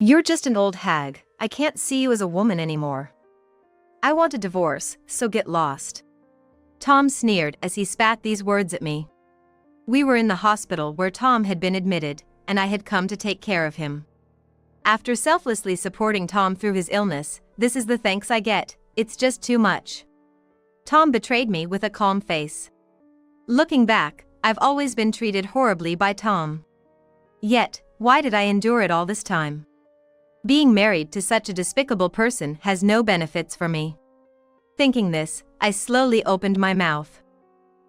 You're just an old hag. I can't see you as a woman anymore. I want a divorce, so get lost. Tom sneered as he spat these words at me. We were in the hospital where Tom had been admitted, and I had come to take care of him. After selflessly supporting Tom through his illness, this is the thanks I get. It's just too much. Tom betrayed me with a calm face. Looking back, I've always been treated horribly by Tom. Yet, why did I endure it all this time? Being married to such a despicable person has no benefits for me. Thinking this, I slowly opened my mouth.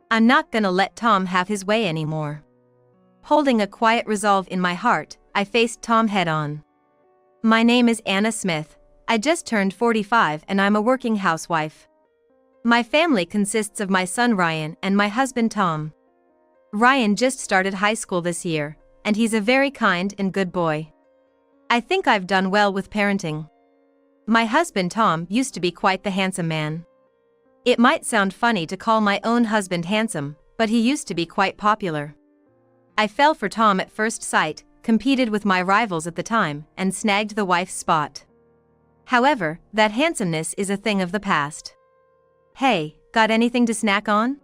I'm not gonna let Tom have his way anymore. Holding a quiet resolve in my heart, I faced Tom head-on. My name is Anna Smith. I just turned 45 and I'm a working housewife. My family consists of my son Ryan and my husband Tom. Ryan just started high school this year, and he's a very kind and good boy. I think I've done well with parenting. My husband Tom used to be quite the handsome man. It might sound funny to call my own husband handsome, but he used to be quite popular. I fell for Tom at first sight, competed with my rivals at the time, and snagged the wife's spot. However, that handsomeness is a thing of the past. Hey, got anything to snack on?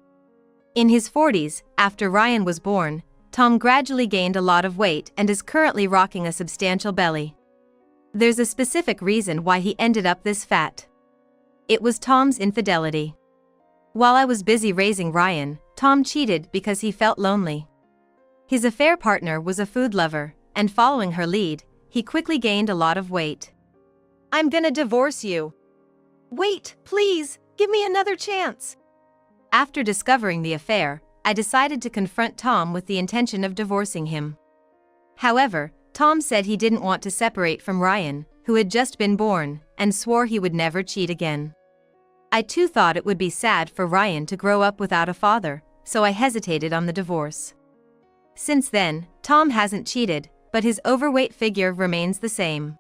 In his 40s, after Ryan was born, Tom gradually gained a lot of weight and is currently rocking a substantial belly. There's a specific reason why he ended up this fat. It was Tom's infidelity. While I was busy raising Ryan, Tom cheated because he felt lonely. His affair partner was a food lover, and following her lead, he quickly gained a lot of weight. I'm gonna divorce you. Wait, please, give me another chance. After discovering the affair, I decided to confront Tom with the intention of divorcing him. However, Tom said he didn't want to separate from Ryan, who had just been born, and swore he would never cheat again. I too thought it would be sad for Ryan to grow up without a father, so I hesitated on the divorce. Since then, Tom hasn't cheated, but his overweight figure remains the same.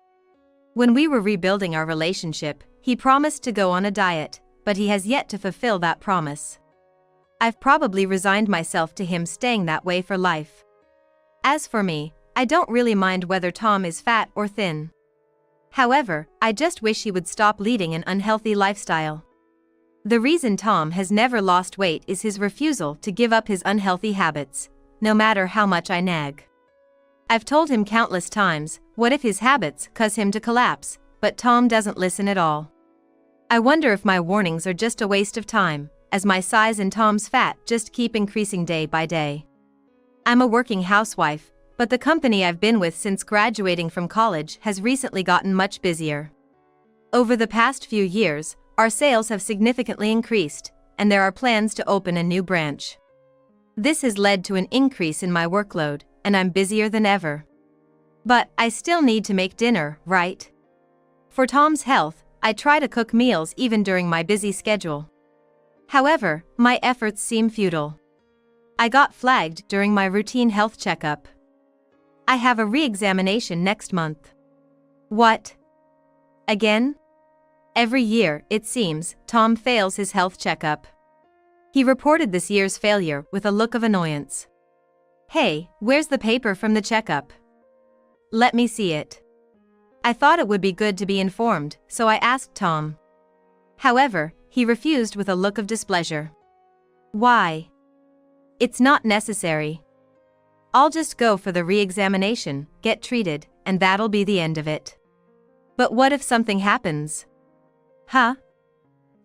When we were rebuilding our relationship, he promised to go on a diet, but he has yet to fulfill that promise. I've probably resigned myself to him staying that way for life. As for me, I don't really mind whether Tom is fat or thin. However, I just wish he would stop leading an unhealthy lifestyle. The reason Tom has never lost weight is his refusal to give up his unhealthy habits, no matter how much I nag. I've told him countless times, what if his habits cause him to collapse, but Tom doesn't listen at all. I wonder if my warnings are just a waste of time, as my size and Tom's fat just keep increasing day by day. I'm a working housewife, but the company I've been with since graduating from college has recently gotten much busier. Over the past few years, our sales have significantly increased, and there are plans to open a new branch. This has led to an increase in my workload, and I'm busier than ever. But I still need to make dinner, right? For Tom's health, I try to cook meals even during my busy schedule. However, my efforts seem futile. I got flagged during my routine health checkup. I have a re-examination next month. What? Again? Every year, it seems, Tom fails his health checkup. He reported this year's failure with a look of annoyance. Hey, where's the paper from the checkup? Let me see it. I thought it would be good to be informed, so I asked Tom. However, he refused with a look of displeasure. Why? It's not necessary. I'll just go for the re-examination, get treated, and that'll be the end of it. But what if something happens? Huh?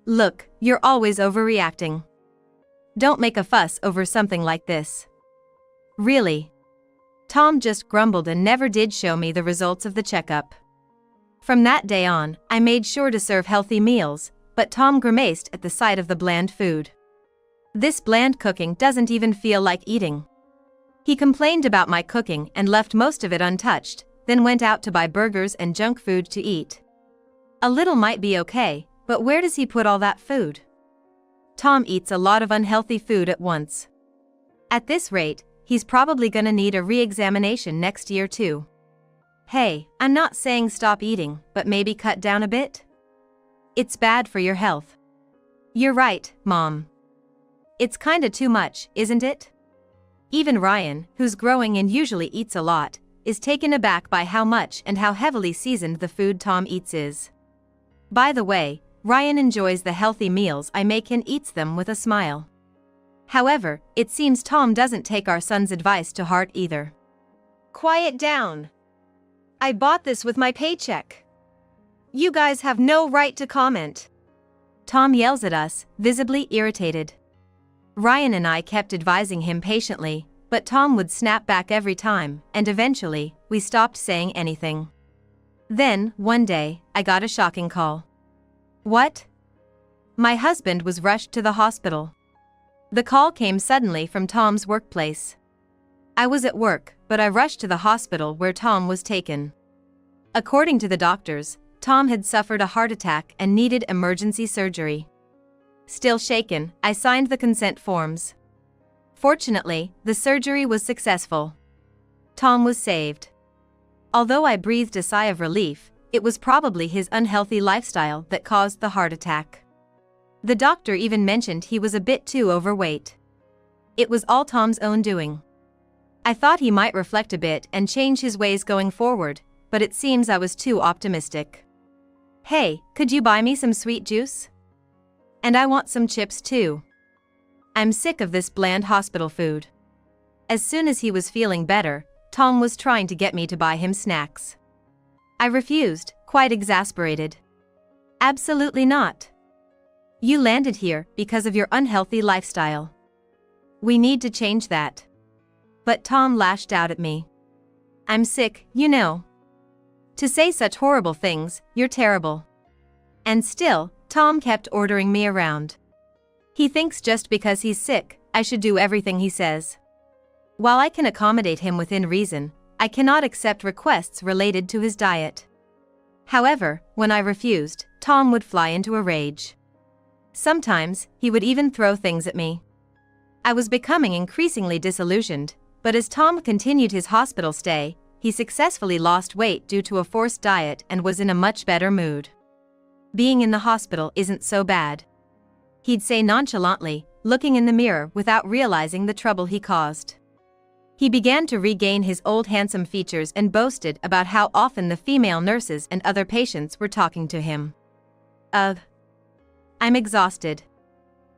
Look, you're always overreacting. Don't make a fuss over something like this. Really? Tom just grumbled and never did show me the results of the checkup. From that day on, I made sure to serve healthy meals, but Tom grimaced at the sight of the bland food. This bland cooking doesn't even feel like eating. He complained about my cooking and left most of it untouched, then went out to buy burgers and junk food to eat. A little might be okay, but where does he put all that food? Tom eats a lot of unhealthy food at once. At this rate, he's probably gonna need a re-examination next year too. Hey, I'm not saying stop eating, but maybe cut down a bit? It's bad for your health. You're right, Mom. It's kinda too much, isn't it? Even Ryan, who's growing and usually eats a lot, is taken aback by how much and how heavily seasoned the food Tom eats is. By the way, Ryan enjoys the healthy meals I make and eats them with a smile. However, it seems Tom doesn't take our son's advice to heart either. Quiet down. I bought this with my paycheck. You guys have no right to comment. Tom yells at us, visibly irritated. Ryan and I kept advising him patiently, but Tom would snap back every time, and eventually, we stopped saying anything. Then, one day, I got a shocking call. What? My husband was rushed to the hospital. The call came suddenly from Tom's workplace. I was at work, but I rushed to the hospital where Tom was taken. According to the doctors, Tom had suffered a heart attack and needed emergency surgery. Still shaken, I signed the consent forms. Fortunately, the surgery was successful. Tom was saved. Although I breathed a sigh of relief, it was probably his unhealthy lifestyle that caused the heart attack. The doctor even mentioned he was a bit too overweight. It was all Tom's own doing. I thought he might reflect a bit and change his ways going forward, but it seems I was too optimistic. Hey, could you buy me some sweet juice? And I want some chips too. I'm sick of this bland hospital food. As soon as he was feeling better, Tom was trying to get me to buy him snacks. I refused, quite exasperated. Absolutely not. You landed here because of your unhealthy lifestyle. We need to change that. But Tom lashed out at me. I'm sick, you know. To say such horrible things, you're terrible. And still, Tom kept ordering me around. He thinks just because he's sick, I should do everything he says. While I can accommodate him within reason, I cannot accept requests related to his diet. However, when I refused, Tom would fly into a rage. Sometimes, he would even throw things at me. I was becoming increasingly disillusioned, but as Tom continued his hospital stay, he successfully lost weight due to a forced diet and was in a much better mood. Being in the hospital isn't so bad, he'd say nonchalantly, looking in the mirror without realizing the trouble he caused. He began to regain his old handsome features and boasted about how often the female nurses and other patients were talking to him. Ugh. I'm exhausted.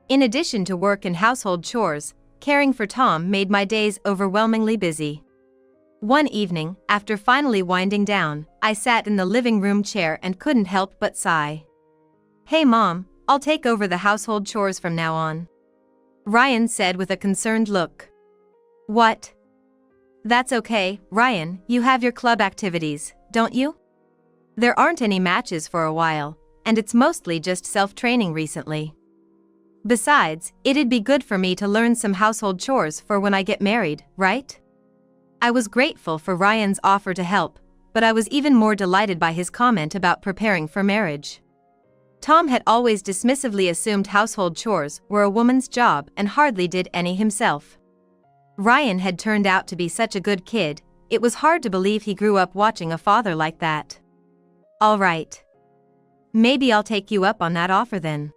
In addition to work and household chores, caring for Tom made my days overwhelmingly busy. One evening, after finally winding down, I sat in the living room chair and couldn't help but sigh. Hey Mom, I'll take over the household chores from now on. Ryan said with a concerned look. What? That's okay, Ryan, you have your club activities, don't you? There aren't any matches for a while, and it's mostly just self-training recently. Besides, it'd be good for me to learn some household chores for when I get married, right? I was grateful for Ryan's offer to help, but I was even more delighted by his comment about preparing for marriage. Tom had always dismissively assumed household chores were a woman's job and hardly did any himself. Ryan had turned out to be such a good kid, it was hard to believe he grew up watching a father like that. All right. Maybe I'll take you up on that offer then.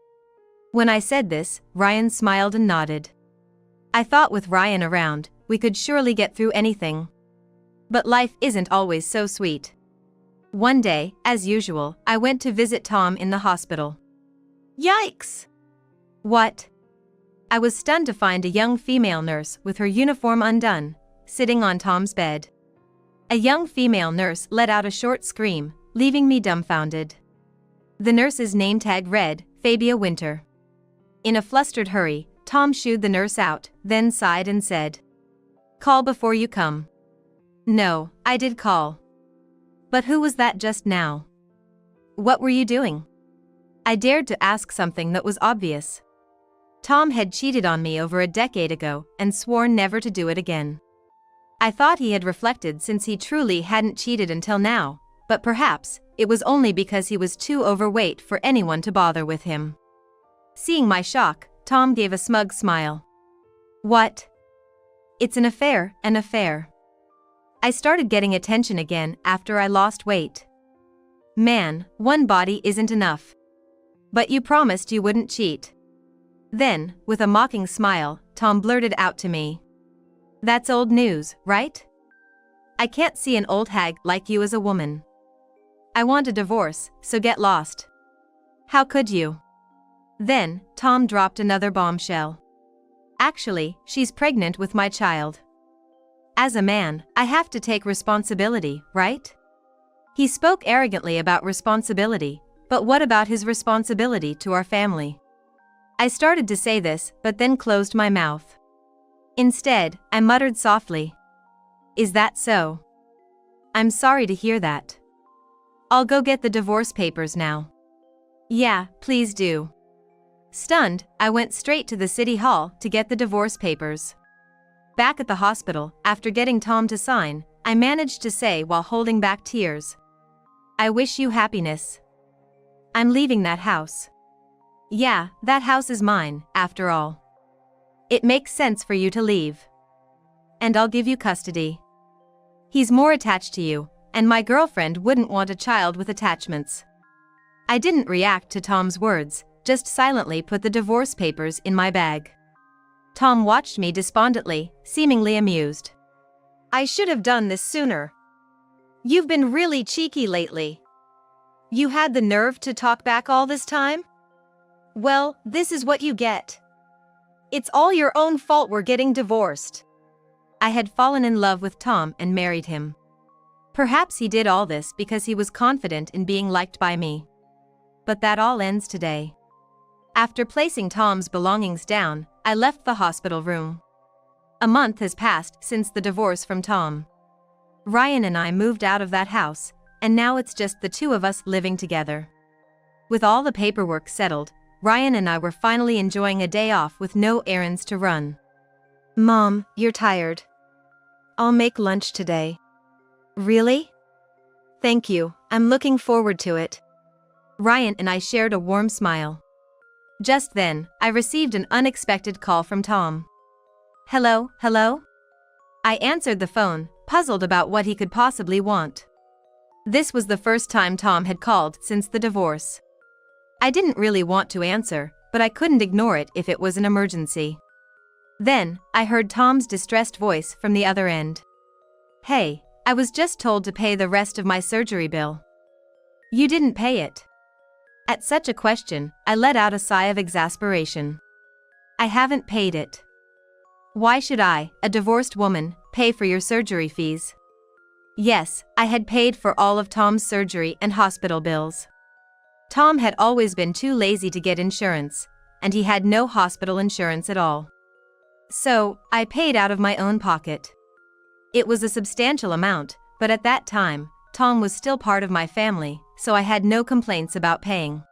When I said this, Ryan smiled and nodded. I thought with Ryan around, we could surely get through anything. But life isn't always so sweet. One day, as usual, I went to visit Tom in the hospital. Yikes! What? I was stunned to find a young female nurse with her uniform undone, sitting on Tom's bed. A young female nurse let out a short scream, leaving me dumbfounded. The nurse's name tag read, Fabia Winter. In a flustered hurry, Tom shooed the nurse out, then sighed and said, Call before you come. No, I did call. But who was that just now? What were you doing? I dared to ask something that was obvious. Tom had cheated on me over a decade ago and sworn never to do it again. I thought he had reflected since he truly hadn't cheated until now, but perhaps it was only because he was too overweight for anyone to bother with him. Seeing my shock, Tom gave a smug smile. What? It's an affair, an affair. I started getting attention again after I lost weight. Man, one body isn't enough. But you promised you wouldn't cheat. Then, with a mocking smile, Tom blurted out to me. That's old news, right? I can't see an old hag like you as a woman. I want a divorce, so get lost. How could you? Then, Tom dropped another bombshell. Actually, she's pregnant with my child. As a man, I have to take responsibility, right? He spoke arrogantly about responsibility, but what about his responsibility to our family? I started to say this, but then closed my mouth. Instead, I muttered softly. Is that so? I'm sorry to hear that. I'll go get the divorce papers now. Yeah, please do. Stunned, I went straight to the city hall to get the divorce papers. Back at the hospital, after getting Tom to sign, I managed to say while holding back tears. I wish you happiness. I'm leaving that house. Yeah, that house is mine, after all. It makes sense for you to leave. And I'll give you custody. He's more attached to you, and my girlfriend wouldn't want a child with attachments. I didn't react to Tom's words, just silently put the divorce papers in my bag. Tom watched me despondently, seemingly amused. I should have done this sooner. You've been really cheeky lately. You had the nerve to talk back all this time? Well, this is what you get. It's all your own fault we're getting divorced. I had fallen in love with Tom and married him. Perhaps he did all this because he was confident in being liked by me. But that all ends today. After placing Tom's belongings down, I left the hospital room. A month has passed since the divorce from Tom. Ryan and I moved out of that house, and now it's just the two of us living together. With all the paperwork settled, Ryan and I were finally enjoying a day off with no errands to run. Mom, you're tired. I'll make lunch today. Really? Thank you, I'm looking forward to it. Ryan and I shared a warm smile. Just then, I received an unexpected call from Tom. Hello? I answered the phone, puzzled about what he could possibly want. This was the first time Tom had called since the divorce. I didn't really want to answer, but I couldn't ignore it if it was an emergency. Then, I heard Tom's distressed voice from the other end. Hey, I was just told to pay the rest of my surgery bill. You didn't pay it. At such a question, I let out a sigh of exasperation. I haven't paid it. Why should I, a divorced woman, pay for your surgery fees? Yes, I had paid for all of Tom's surgery and hospital bills. Tom had always been too lazy to get insurance, and he had no hospital insurance at all. So, I paid out of my own pocket. It was a substantial amount, but at that time, Tom was still part of my family, so I had no complaints about paying.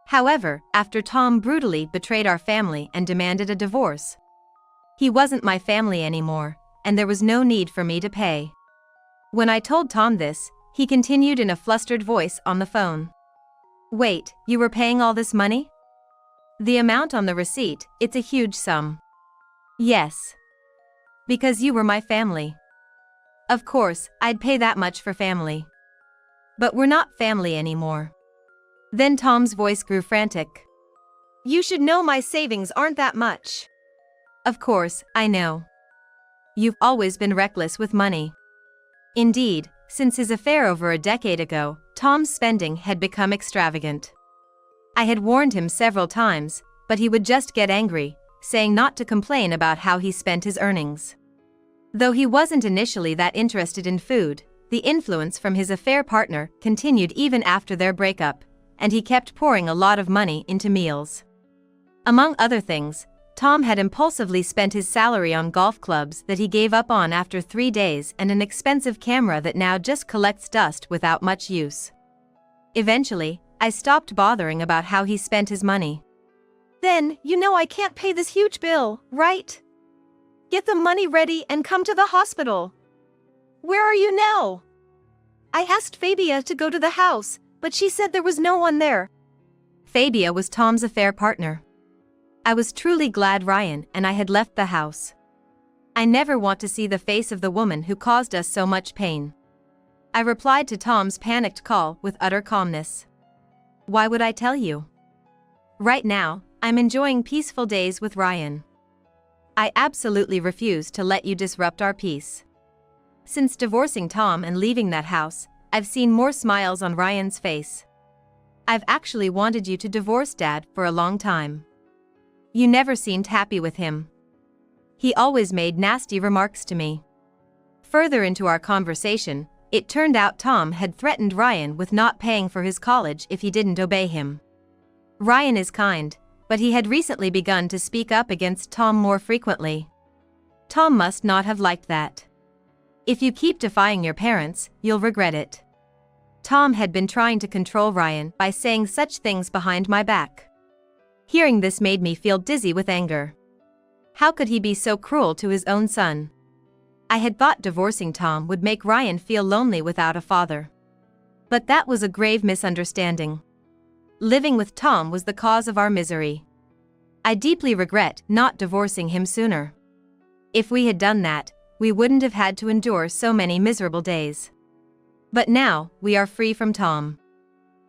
However, after Tom brutally betrayed our family and demanded a divorce, he wasn't my family anymore, and there was no need for me to pay. When I told Tom this, he continued in a flustered voice on the phone. Wait, you were paying all this money? The amount on the receipt, it's a huge sum. Yes. Because you were my family. Of course, I'd pay that much for family. But we're not family anymore. Then Tom's voice grew frantic. You should know my savings aren't that much. Of course, I know. You've always been reckless with money. Indeed, since his affair over a decade ago, Tom's spending had become extravagant. I had warned him several times, but he would just get angry, saying not to complain about how he spent his earnings. Though he wasn't initially that interested in food, the influence from his affair partner continued even after their breakup, and he kept pouring a lot of money into meals. Among other things, Tom had impulsively spent his salary on golf clubs that he gave up on after 3 days and an expensive camera that now just collects dust without much use. Eventually, I stopped bothering about how he spent his money. Then, you know I can't pay this huge bill, right? Get the money ready and come to the hospital. Where are you now? I asked Fabia to go to the house, but she said there was no one there. Fabia was Tom's affair partner. I was truly glad Ryan and I had left the house. I never want to see the face of the woman who caused us so much pain. I replied to Tom's panicked call with utter calmness. Why would I tell you? Right now, I'm enjoying peaceful days with Ryan. I absolutely refuse to let you disrupt our peace. Since divorcing Tom and leaving that house, I've seen more smiles on Ryan's face. I've actually wanted you to divorce Dad for a long time. You never seemed happy with him. He always made nasty remarks to me. Further into our conversation, it turned out Tom had threatened Ryan with not paying for his college if he didn't obey him. Ryan is kind, but he had recently begun to speak up against Tom more frequently. Tom must not have liked that. If you keep defying your parents, you'll regret it. Tom had been trying to control Ryan by saying such things behind my back. Hearing this made me feel dizzy with anger. How could he be so cruel to his own son? I had thought divorcing Tom would make Ryan feel lonely without a father. But that was a grave misunderstanding. Living with Tom was the cause of our misery. I deeply regret not divorcing him sooner. If we had done that, we wouldn't have had to endure so many miserable days. But now, we are free from Tom.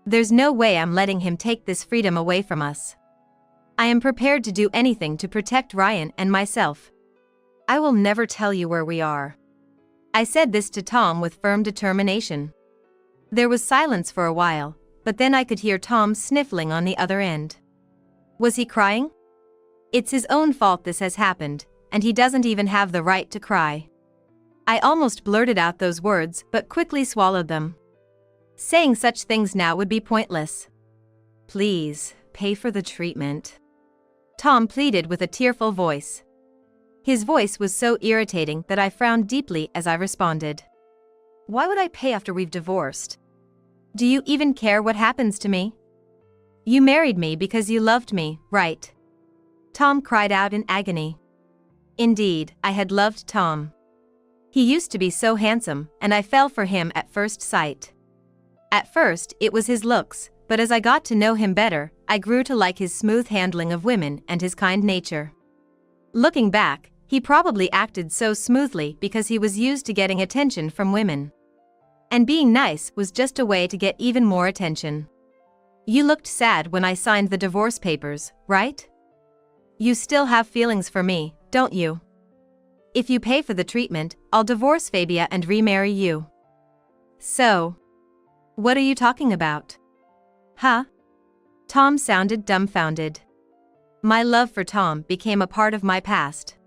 There's no way I'm letting him take this freedom away from us. I am prepared to do anything to protect Ryan and myself. I will never tell you where we are. I said this to Tom with firm determination. There was silence for a while, but then I could hear Tom sniffling on the other end. Was he crying? It's his own fault this has happened, and he doesn't even have the right to cry. I almost blurted out those words but quickly swallowed them. Saying such things now would be pointless. Please, pay for the treatment. Tom pleaded with a tearful voice. His voice was so irritating that I frowned deeply as I responded. Why would I pay after we've divorced? Do you even care what happens to me? You married me because you loved me, right? Tom cried out in agony. Indeed, I had loved Tom. He used to be so handsome, and I fell for him at first sight. At first, it was his looks, but as I got to know him better, I grew to like his smooth handling of women and his kind nature. Looking back, he probably acted so smoothly because he was used to getting attention from women. And being nice was just a way to get even more attention. You looked sad when I signed the divorce papers, right? You still have feelings for me, don't you? If you pay for the treatment, I'll divorce Fabia and remarry you. So, what are you talking about? Huh? Tom sounded dumbfounded. My love for Tom became a part of my past.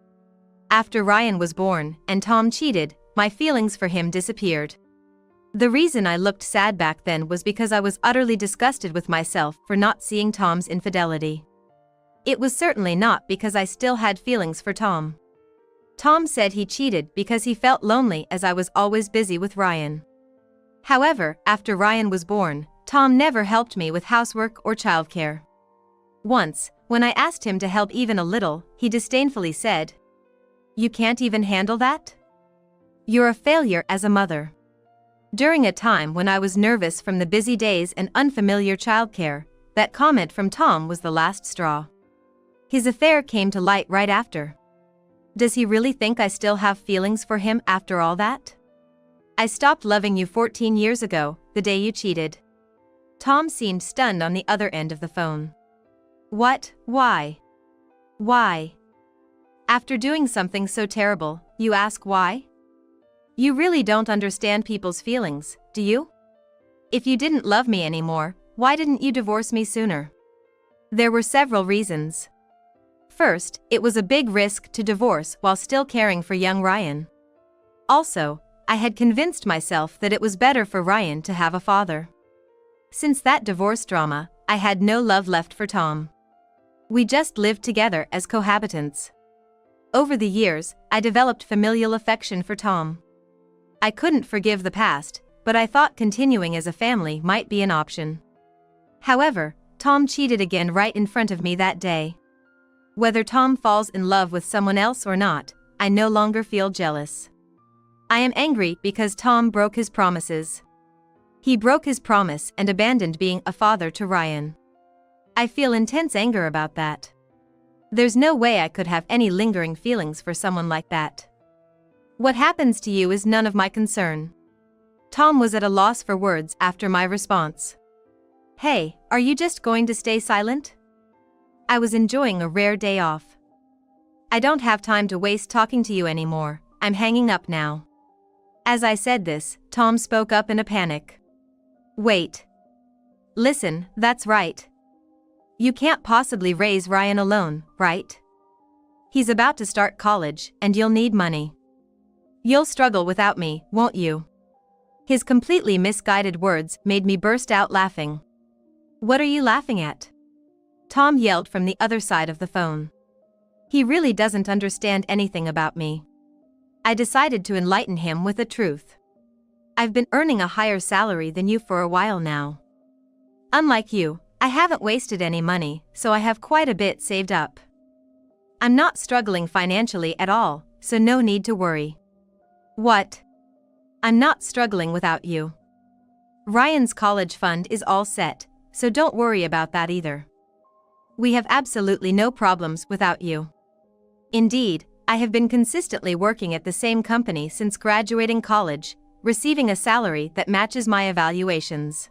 After Ryan was born and Tom cheated, my feelings for him disappeared. The reason I looked sad back then was because I was utterly disgusted with myself for not seeing Tom's infidelity. It was certainly not because I still had feelings for Tom. Tom said he cheated because he felt lonely as I was always busy with Ryan. However, after Ryan was born, Tom never helped me with housework or childcare. Once, when I asked him to help even a little, he disdainfully said, "You can't even handle that? You're a failure as a mother." During a time when I was nervous from the busy days and unfamiliar childcare, that comment from Tom was the last straw. His affair came to light right after. Does he really think I still have feelings for him after all that? I stopped loving you 14 years ago, the day you cheated. Tom seemed stunned on the other end of the phone. What? Why? Why? After doing something so terrible, you ask why? You really don't understand people's feelings, do you? If you didn't love me anymore, why didn't you divorce me sooner? There were several reasons. First, it was a big risk to divorce while still caring for young Ryan. Also, I had convinced myself that it was better for Ryan to have a father. Since that divorce drama, I had no love left for Tom. We just lived together as cohabitants. Over the years, I developed familial affection for Tom. I couldn't forgive the past, but I thought continuing as a family might be an option. However, Tom cheated again right in front of me that day. Whether Tom falls in love with someone else or not, I no longer feel jealous. I am angry because Tom broke his promises. He broke his promise and abandoned being a father to Ryan. I feel intense anger about that. There's no way I could have any lingering feelings for someone like that. What happens to you is none of my concern. Tom was at a loss for words after my response. Hey, are you just going to stay silent? I was enjoying a rare day off. I don't have time to waste talking to you anymore, I'm hanging up now. As I said this, Tom spoke up in a panic. Wait. Listen, that's right. You can't possibly raise Ryan alone, right? He's about to start college, and you'll need money. You'll struggle without me, won't you? His completely misguided words made me burst out laughing. What are you laughing at? Tom yelled from the other side of the phone. He really doesn't understand anything about me. I decided to enlighten him with the truth. I've been earning a higher salary than you for a while now. Unlike you, I haven't wasted any money, so I have quite a bit saved up. I'm not struggling financially at all, so no need to worry. What? I'm not struggling without you. Ryan's college fund is all set, so don't worry about that either. We have absolutely no problems without you. Indeed, I have been consistently working at the same company since graduating college, receiving a salary that matches my evaluations.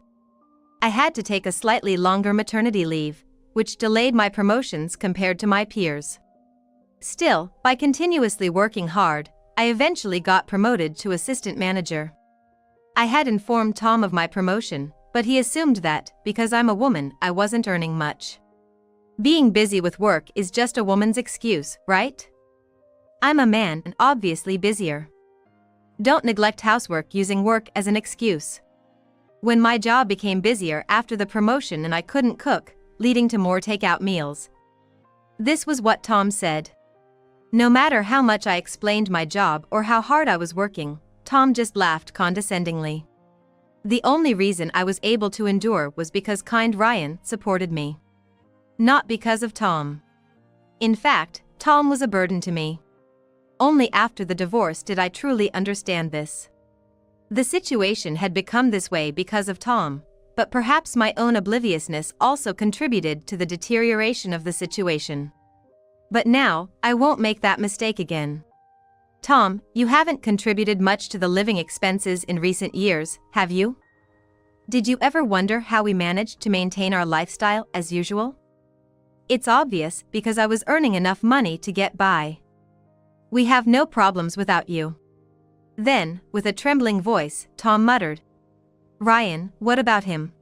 I had to take a slightly longer maternity leave, which delayed my promotions compared to my peers. Still, by continuously working hard, I eventually got promoted to assistant manager. I had informed Tom of my promotion, but he assumed that, because I'm a woman, I wasn't earning much. Being busy with work is just a woman's excuse, right? I'm a man and obviously busier. Don't neglect housework using work as an excuse. When my job became busier after the promotion and I couldn't cook, leading to more takeout meals. This was what Tom said. No matter how much I explained my job or how hard I was working, Tom just laughed condescendingly. The only reason I was able to endure was because kind Ryan supported me. Not because of Tom. In fact, Tom was a burden to me. Only after the divorce did I truly understand this. The situation had become this way because of Tom, but perhaps my own obliviousness also contributed to the deterioration of the situation. But now, I won't make that mistake again. Tom, you haven't contributed much to the living expenses in recent years, have you? Did you ever wonder how we managed to maintain our lifestyle as usual? It's obvious, because I was earning enough money to get by. We have no problems without you. Then, with a trembling voice, Tom muttered. Ryan, what about him?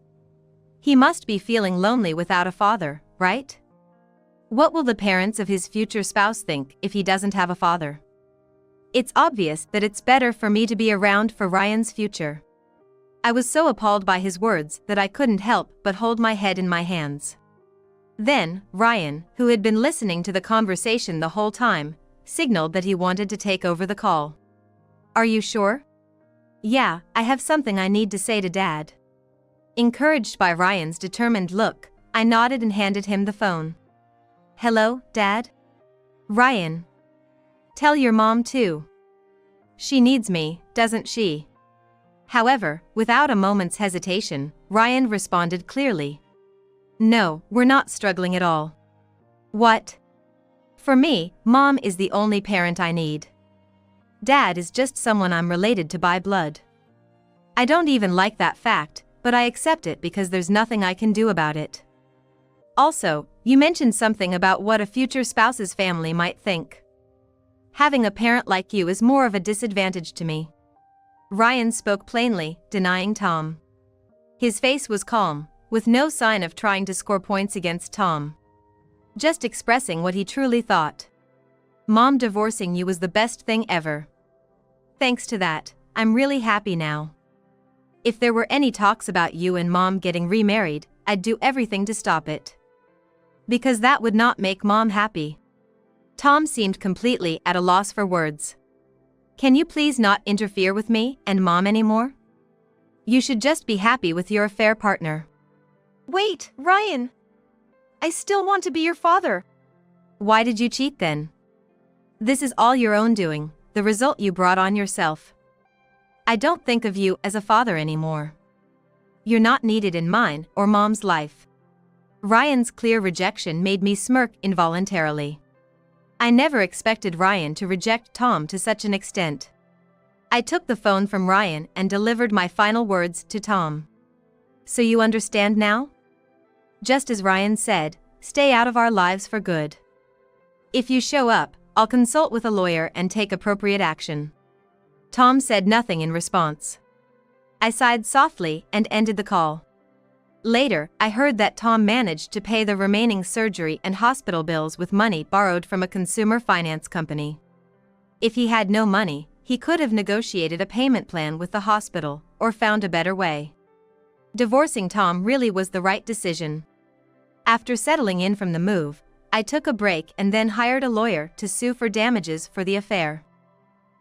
He must be feeling lonely without a father, right? What will the parents of his future spouse think if he doesn't have a father? It's obvious that it's better for me to be around for Ryan's future. I was so appalled by his words that I couldn't help but hold my head in my hands. Then, Ryan, who had been listening to the conversation the whole time, signaled that he wanted to take over the call. Are you sure? Yeah, I have something I need to say to Dad. Encouraged by Ryan's determined look, I nodded and handed him the phone. Hello, Dad? Ryan. Tell your mom too. She needs me, doesn't she? However, without a moment's hesitation, Ryan responded clearly. No, we're not struggling at all. What? For me, Mom is the only parent I need. Dad is just someone I'm related to by blood. I don't even like that fact, but I accept it because there's nothing I can do about it. Also, you mentioned something about what a future spouse's family might think. Having a parent like you is more of a disadvantage to me. Ryan spoke plainly, denying Tom. His face was calm, with no sign of trying to score points against Tom. Just expressing what he truly thought. Mom divorcing you was the best thing ever. Thanks to that, I'm really happy now. If there were any talks about you and Mom getting remarried, I'd do everything to stop it. Because that would not make Mom happy. Tom seemed completely at a loss for words. Can you please not interfere with me and Mom anymore? You should just be happy with your affair partner. Wait, Ryan! I still want to be your father. Why did you cheat then? This is all your own doing, the result you brought on yourself. I don't think of you as a father anymore. You're not needed in mine or Mom's life. Ryan's clear rejection made me smirk involuntarily. I never expected Ryan to reject Tom to such an extent. I took the phone from Ryan and delivered my final words to Tom. So you understand now? Just as Ryan said, stay out of our lives for good. If you show up, I'll consult with a lawyer and take appropriate action. Tom said nothing in response. I sighed softly and ended the call. Later, I heard that Tom managed to pay the remaining surgery and hospital bills with money borrowed from a consumer finance company. If he had no money, he could have negotiated a payment plan with the hospital, or found a better way. Divorcing Tom really was the right decision. After settling in from the move, I took a break and then hired a lawyer to sue for damages for the affair.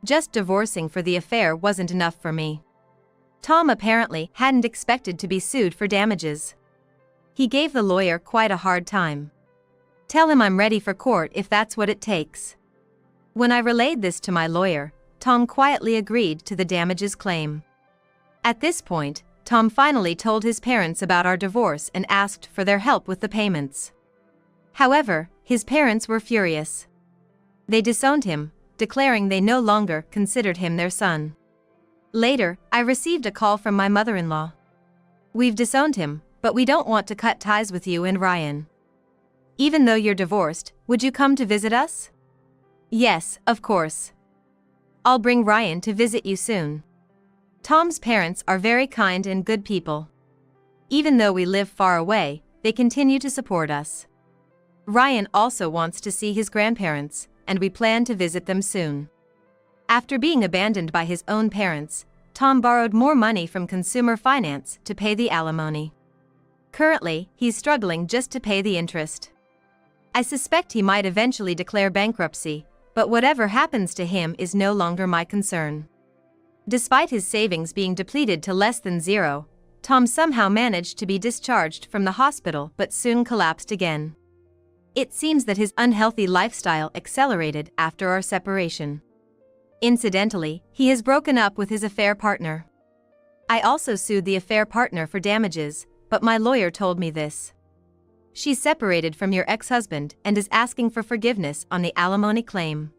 Just divorcing for the affair wasn't enough for me. Tom apparently hadn't expected to be sued for damages. He gave the lawyer quite a hard time. Tell him I'm ready for court if that's what it takes. When I relayed this to my lawyer, Tom quietly agreed to the damages claim. At this point, Tom finally told his parents about our divorce and asked for their help with the payments. However, his parents were furious. They disowned him, declaring they no longer considered him their son. Later, I received a call from my mother-in-law. We've disowned him, but we don't want to cut ties with you and Ryan. Even though you're divorced, would you come to visit us? Yes, of course. I'll bring Ryan to visit you soon. Tom's parents are very kind and good people. Even though we live far away, they continue to support us. Ryan also wants to see his grandparents, and we plan to visit them soon. After being abandoned by his own parents, Tom borrowed more money from consumer finance to pay the alimony. Currently, he's struggling just to pay the interest. I suspect he might eventually declare bankruptcy, but whatever happens to him is no longer my concern. Despite his savings being depleted to less than zero, Tom somehow managed to be discharged from the hospital but soon collapsed again. It seems that his unhealthy lifestyle accelerated after our separation. Incidentally, he has broken up with his affair partner. I also sued the affair partner for damages, but my lawyer told me this. She's separated from your ex-husband and is asking for forgiveness on the alimony claim.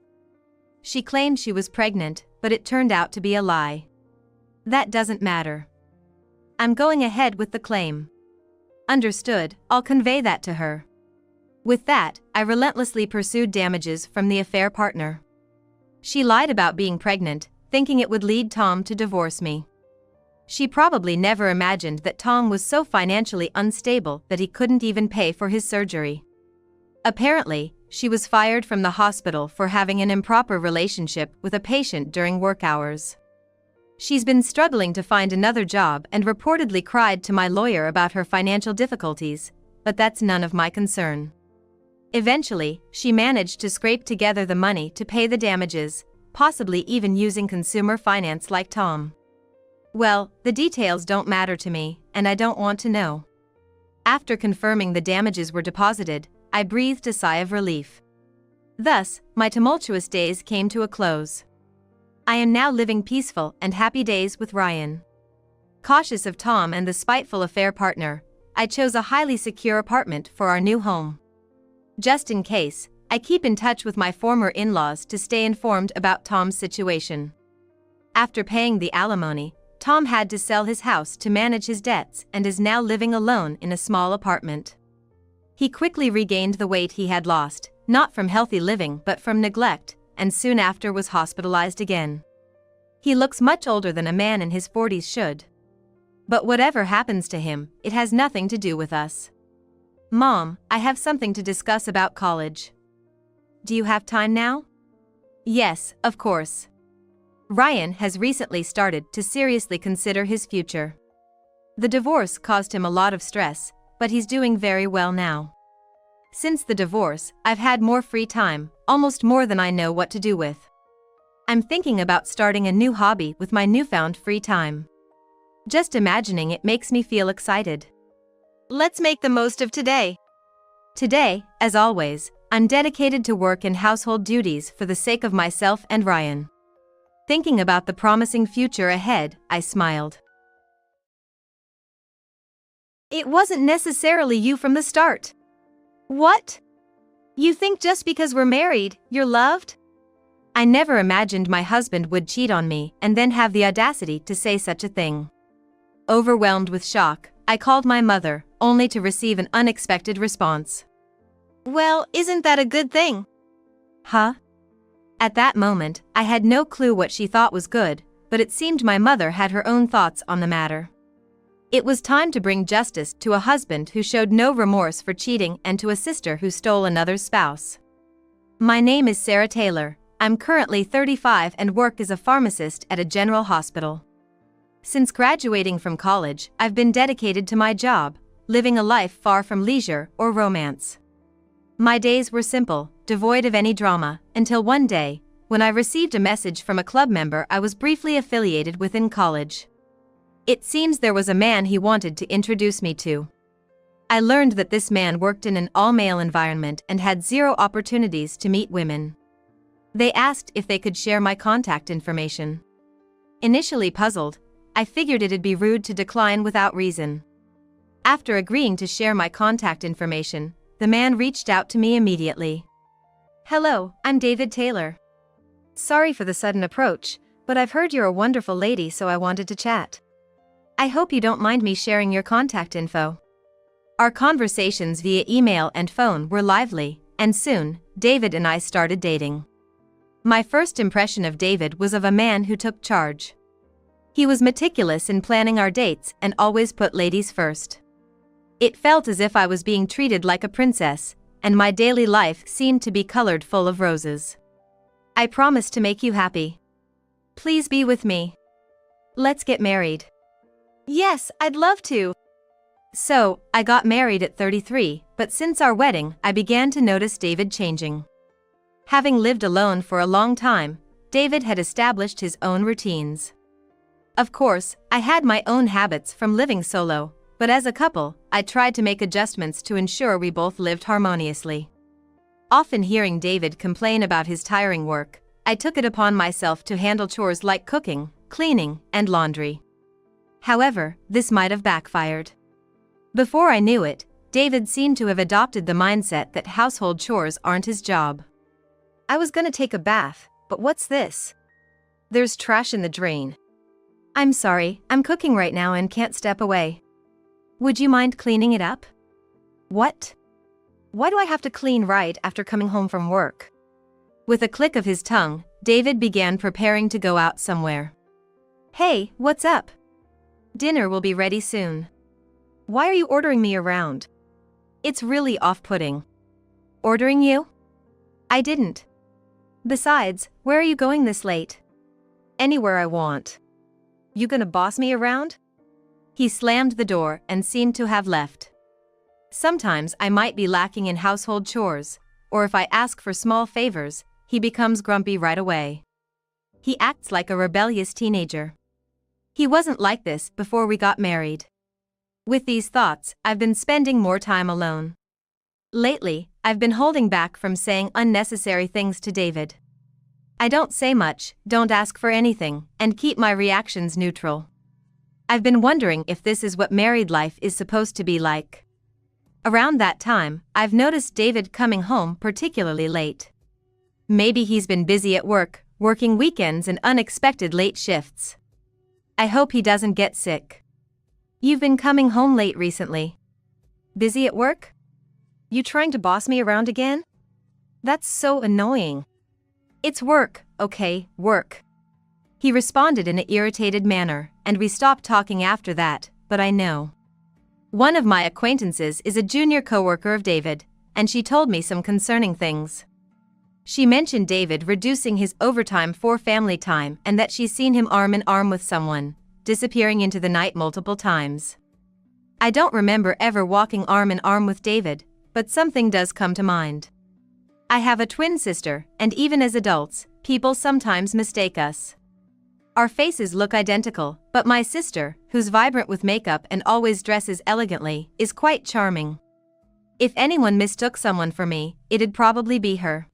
She claimed she was pregnant, but it turned out to be a lie. That doesn't matter. I'm going ahead with the claim. Understood, I'll convey that to her. With that, I relentlessly pursued damages from the affair partner. She lied about being pregnant, thinking it would lead Tom to divorce me. She probably never imagined that Tom was so financially unstable that he couldn't even pay for his surgery. Apparently, she was fired from the hospital for having an improper relationship with a patient during work hours. She's been struggling to find another job and reportedly cried to my lawyer about her financial difficulties, but that's none of my concern. Eventually, she managed to scrape together the money to pay the damages, possibly even using consumer finance like Tom. Well, the details don't matter to me, and I don't want to know. After confirming the damages were deposited, I breathed a sigh of relief. Thus, my tumultuous days came to a close. I am now living peaceful and happy days with Ryan. Cautious of Tom and the spiteful affair partner, I chose a highly secure apartment for our new home. Just in case, I keep in touch with my former in-laws to stay informed about Tom's situation. After paying the alimony, Tom had to sell his house to manage his debts and is now living alone in a small apartment. He quickly regained the weight he had lost, not from healthy living but from neglect, and soon after was hospitalized again. He looks much older than a man in his 40s should. But whatever happens to him, it has nothing to do with us. Mom, I have something to discuss about college. Do you have time now? Yes, of course. Ryan has recently started to seriously consider his future. The divorce caused him a lot of stress, but he's doing very well now. Since the divorce, I've had more free time, almost more than I know what to do with. I'm thinking about starting a new hobby with my newfound free time. Just imagining it makes me feel excited. Let's make the most of today. Today, as always, I'm dedicated to work and household duties for the sake of myself and Ryan. Thinking about the promising future ahead, I smiled. It wasn't necessarily you from the start. What? You think just because we're married, you're loved? I never imagined my husband would cheat on me and then have the audacity to say such a thing. Overwhelmed with shock, I called my mother, only to receive an unexpected response. Well, isn't that a good thing? Huh? At that moment, I had no clue what she thought was good, but it seemed my mother had her own thoughts on the matter. It was time to bring justice to a husband who showed no remorse for cheating and to a sister who stole another's spouse. My name is Sarah Taylor. I'm currently 35 and work as a pharmacist at a general hospital. Since graduating from college, I've been dedicated to my job, living a life far from leisure or romance. My days were simple, devoid of any drama, until one day, when I received a message from a club member I was briefly affiliated with in college. It seems there was a man he wanted to introduce me to. I learned that this man worked in an all-male environment and had zero opportunities to meet women. They asked if they could share my contact information. Initially puzzled, I figured it'd be rude to decline without reason. After agreeing to share my contact information, the man reached out to me immediately. "Hello, I'm David Taylor. Sorry for the sudden approach, but I've heard you're a wonderful lady, so I wanted to chat. I hope you don't mind me sharing your contact info." Our conversations via email and phone were lively, and soon, David and I started dating. My first impression of David was of a man who took charge. He was meticulous in planning our dates and always put ladies first. It felt as if I was being treated like a princess, and my daily life seemed to be colored full of roses. "I promise to make you happy. Please be with me. Let's get married." Yes, I'd love to. So, I got married at 33, but since our wedding, I began to notice David changing. Having lived alone for a long time, David had established his own routines. Of course, I had my own habits from living solo, but as a couple, I tried to make adjustments to ensure we both lived harmoniously. Often hearing David complain about his tiring work, I took it upon myself to handle chores like cooking, cleaning, and laundry. However, this might have backfired. Before I knew it, David seemed to have adopted the mindset that household chores aren't his job. I was gonna take a bath, but what's this? There's trash in the drain. I'm sorry, I'm cooking right now and can't step away. Would you mind cleaning it up? What? Why do I have to clean right after coming home from work? With a click of his tongue, David began preparing to go out somewhere. Hey, what's up? Dinner will be ready soon. Why are you ordering me around? It's really off-putting. Ordering you? I didn't. Besides, where are you going this late? Anywhere I want. You gonna boss me around? He slammed the door and seemed to have left. Sometimes I might be lacking in household chores, or if I ask for small favors, he becomes grumpy right away. He acts like a rebellious teenager. He wasn't like this before we got married. With these thoughts, I've been spending more time alone. Lately, I've been holding back from saying unnecessary things to David. I don't say much, don't ask for anything, and keep my reactions neutral. I've been wondering if this is what married life is supposed to be like. Around that time, I've noticed David coming home particularly late. Maybe he's been busy at work, working weekends and unexpected late shifts. I hope he doesn't get sick. You've been coming home late recently. Busy at work? You trying to boss me around again? That's so annoying. It's work, okay, work. He responded in an irritated manner, and we stopped talking after that, but I know. One of my acquaintances is a junior coworker of David, and she told me some concerning things. She mentioned David reducing his overtime for family time and that she's seen him arm in arm with someone, disappearing into the night multiple times. I don't remember ever walking arm in arm with David, but something does come to mind. I have a twin sister, and even as adults, people sometimes mistake us. Our faces look identical, but my sister, who's vibrant with makeup and always dresses elegantly, is quite charming. If anyone mistook someone for me, it'd probably be her.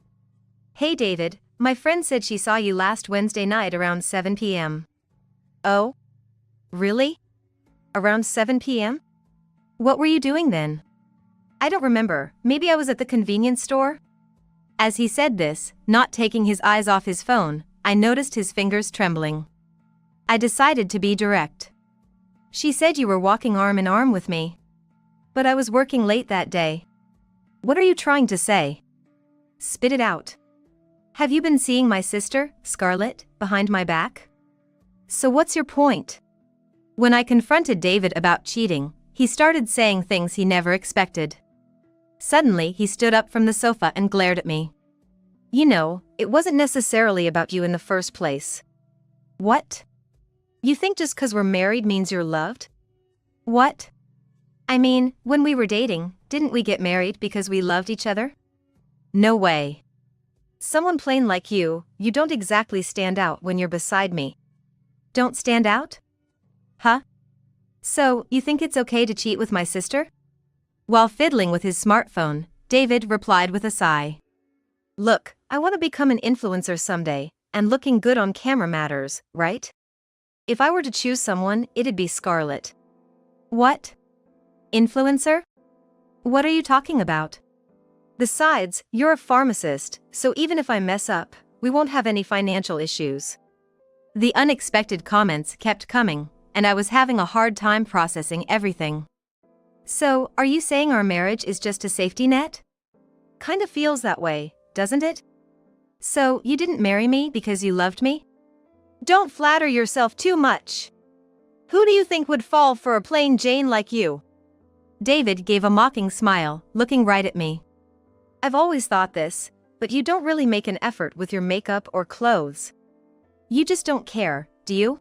Hey David, my friend said she saw you last Wednesday night around 7 p.m. Oh? Really? Around 7 p.m.? What were you doing then? I don't remember, maybe I was at the convenience store? As he said this, not taking his eyes off his phone, I noticed his fingers trembling. I decided to be direct. She said you were walking arm in arm with me. But I was working late that day. What are you trying to say? Spit it out. Have you been seeing my sister, Scarlett, behind my back? So what's your point? When I confronted David about cheating, he started saying things he never expected. Suddenly, he stood up from the sofa and glared at me. You know, it wasn't necessarily about you in the first place. What? You think just 'cause we're married means you're loved? What? I mean, when we were dating, didn't we get married because we loved each other? No way. Someone plain like you don't exactly stand out when you're beside me. Don't stand out? Huh? So, you think it's okay to cheat with my sister? While fiddling with his smartphone, David replied with a sigh. Look, I want to become an influencer someday, and looking good on camera matters, right? If I were to choose someone, it'd be Scarlett. What? Influencer? What are you talking about? Besides, you're a pharmacist, so even if I mess up, we won't have any financial issues. The unexpected comments kept coming, and I was having a hard time processing everything. So, are you saying our marriage is just a safety net? Kinda feels that way, doesn't it? So, you didn't marry me because you loved me? Don't flatter yourself too much. Who do you think would fall for a plain Jane like you? David gave a mocking smile, looking right at me. I've always thought this, but you don't really make an effort with your makeup or clothes. You just don't care, do you?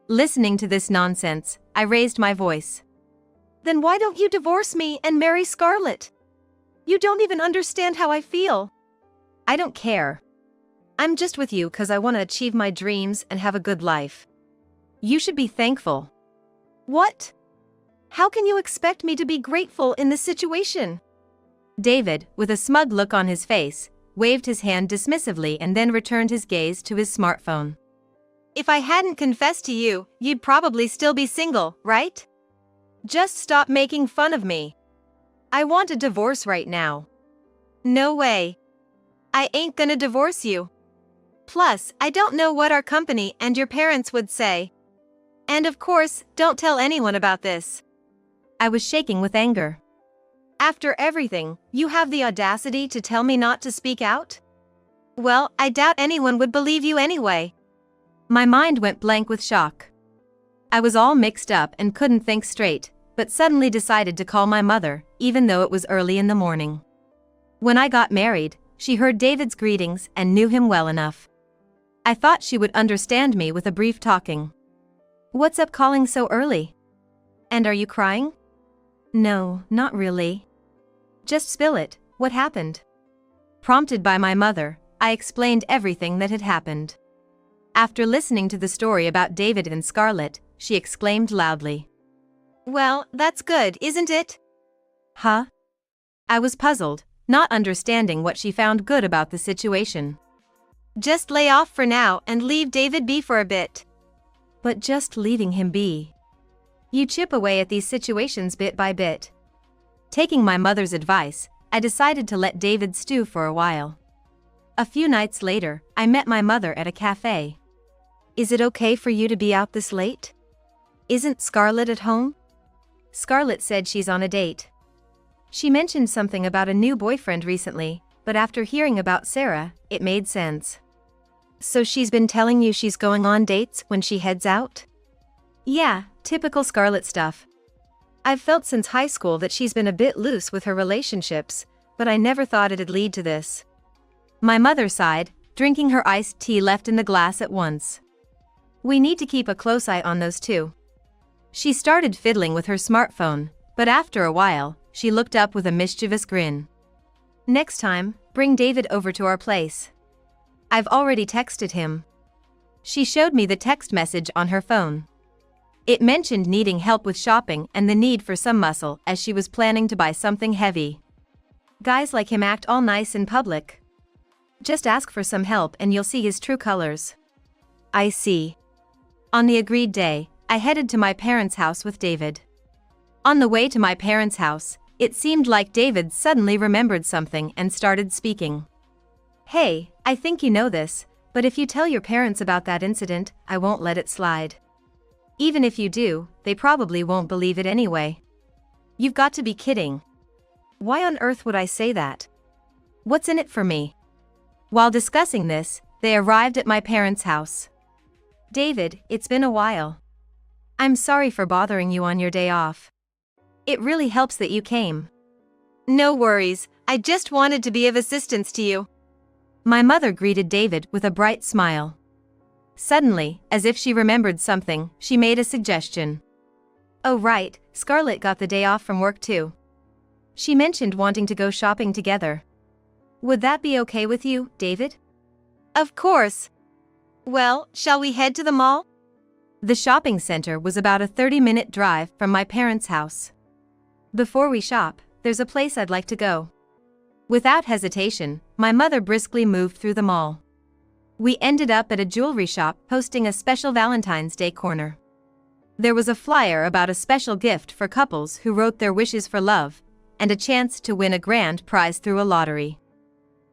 Listening to this nonsense, I raised my voice. Then why don't you divorce me and marry Scarlett? You don't even understand how I feel. I don't care. I'm just with you 'cause I want to achieve my dreams and have a good life. You should be thankful. What? How can you expect me to be grateful in this situation? David, with a smug look on his face, waved his hand dismissively and then returned his gaze to his smartphone. If I hadn't confessed to you, you'd probably still be single, right? Just stop making fun of me. I want a divorce right now. No way. I ain't gonna divorce you. Plus, I don't know what our company and your parents would say. And of course, don't tell anyone about this. I was shaking with anger. After everything, you have the audacity to tell me not to speak out? Well, I doubt anyone would believe you anyway. My mind went blank with shock. I was all mixed up and couldn't think straight, but suddenly decided to call my mother, even though it was early in the morning. When I got married, she heard David's greetings and knew him well enough. I thought she would understand me with a brief talking. What's up calling so early? And are you crying? No, not really. Just spill it, what happened? Prompted by my mother, I explained everything that had happened. After listening to the story about David and Scarlett, she exclaimed loudly. Well, that's good, isn't it? Huh? I was puzzled, not understanding what she found good about the situation. Just lay off for now and leave David be for a bit. But just leaving him be. You chip away at these situations bit by bit. Taking my mother's advice, I decided to let David stew for a while. A few nights later, I met my mother at a cafe. Is it okay for you to be out this late? Isn't Scarlett at home? Scarlett said she's on a date. She mentioned something about a new boyfriend recently, but after hearing about Sarah, it made sense. So she's been telling you she's going on dates when she heads out? Yeah, typical Scarlett stuff. I've felt since high school that she's been a bit loose with her relationships, but I never thought it'd lead to this. My mother sighed, drinking her iced tea left in the glass at once. We need to keep a close eye on those two. She started fiddling with her smartphone, but after a while, she looked up with a mischievous grin. Next time, bring David over to our place. I've already texted him. She showed me the text message on her phone. It mentioned needing help with shopping and the need for some muscle as she was planning to buy something heavy. Guys like him act all nice in public. Just ask for some help and you'll see his true colors. I see. On the agreed day, I headed to my parents' house with David. On the way to my parents' house, it seemed like David suddenly remembered something and started speaking. Hey, I think you know this, but if you tell your parents about that incident, I won't let it slide. Even if you do, they probably won't believe it anyway. You've got to be kidding. Why on earth would I say that? What's in it for me? While discussing this, they arrived at my parents' house. "David, it's been a while. I'm sorry for bothering you on your day off. It really helps that you came." No worries, I just wanted to be of assistance to you. My mother greeted David with a bright smile. Suddenly, as if she remembered something, she made a suggestion. "Oh right, Scarlett got the day off from work too. She mentioned wanting to go shopping together. Would that be okay with you, David?" Of course. Well, shall we head to the mall? The shopping center was about a 30-minute drive from my parents' house. "Before we shop, there's a place I'd like to go." Without hesitation, my mother briskly moved through the mall. We ended up at a jewelry shop hosting a special Valentine's Day corner. There was a flyer about a special gift for couples who wrote their wishes for love, and a chance to win a grand prize through a lottery.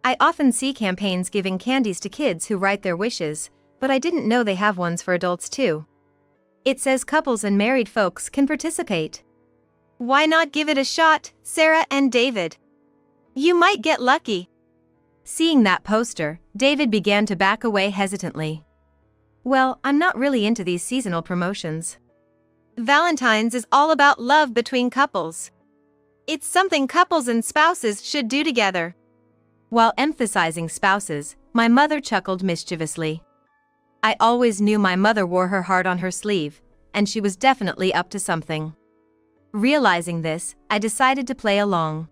I often see campaigns giving candies to kids who write their wishes, but I didn't know they have ones for adults too. It says couples and married folks can participate. Why not give it a shot, Sarah and David? You might get lucky. Seeing that poster, David began to back away hesitantly. "Well, I'm not really into these seasonal promotions." Valentine's is all about love between couples. It's something couples and spouses should do together. While emphasizing spouses, my mother chuckled mischievously. I always knew my mother wore her heart on her sleeve, and she was definitely up to something. Realizing this, I decided to play along.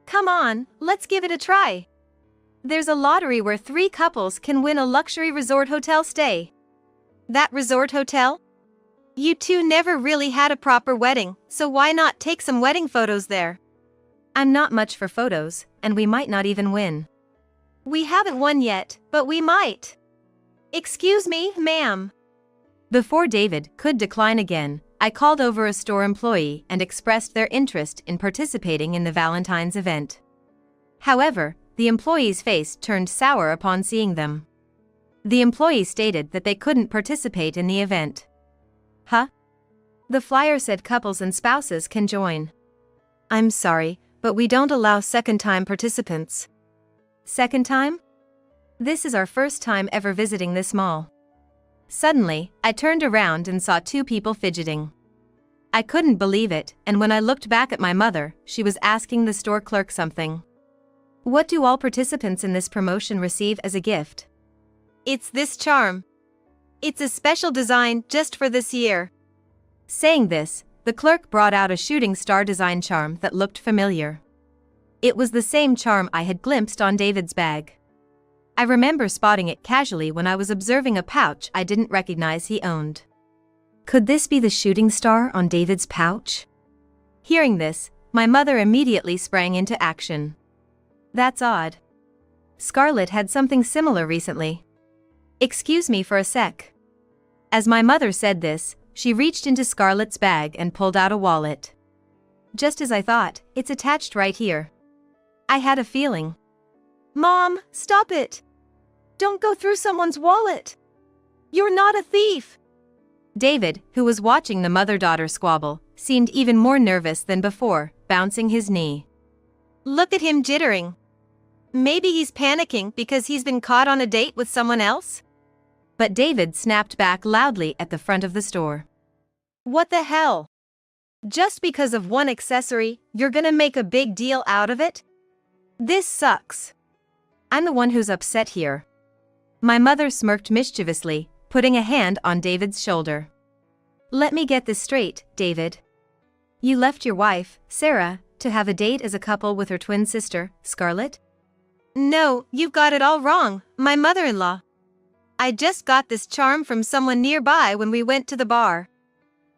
Come on, let's give it a try. There's a lottery where 3 couples can win a luxury resort hotel stay. That resort hotel? You two never really had a proper wedding, so why not take some wedding photos there? I'm not much for photos, and we might not even win. We haven't won yet, but we might. Excuse me, ma'am. Before David could decline again, I called over a store employee and expressed their interest in participating in the Valentine's event. However, the employee's face turned sour upon seeing them. The employee stated that they couldn't participate in the event. "Huh? The flyer said couples and spouses can join." "I'm sorry, but we don't allow second-time participants." "Second time? This is our first time ever visiting this mall." Suddenly, I turned around and saw 2 people fidgeting. I couldn't believe it, and when I looked back at my mother, she was asking the store clerk something. "What do all participants in this promotion receive as a gift?" It's this charm. It's a special design just for this year. Saying this, the clerk brought out a shooting star design charm that looked familiar. It was the same charm I had glimpsed on David's bag. I remember spotting it casually when I was observing a pouch I didn't recognize he owned. Could this be the shooting star on David's pouch? Hearing this, my mother immediately sprang into action. "That's odd. Scarlett had something similar recently. Excuse me for a sec." As my mother said this, she reached into Scarlett's bag and pulled out a wallet. "Just as I thought, it's attached right here. I had a feeling." Mom, stop it. Don't go through someone's wallet. You're not a thief. David, who was watching the mother-daughter squabble, seemed even more nervous than before, bouncing his knee. Look at him jittering. Maybe he's panicking because he's been caught on a date with someone else? But David snapped back loudly at the front of the store. What the hell? Just because of one accessory, you're gonna make a big deal out of it? This sucks. I'm the one who's upset here. My mother smirked mischievously, putting a hand on David's shoulder. Let me get this straight, David. You left your wife, Sarah, to have a date as a couple with her twin sister, Scarlett? No, you've got it all wrong, my mother-in-law. I just got this charm from someone nearby when we went to the bar.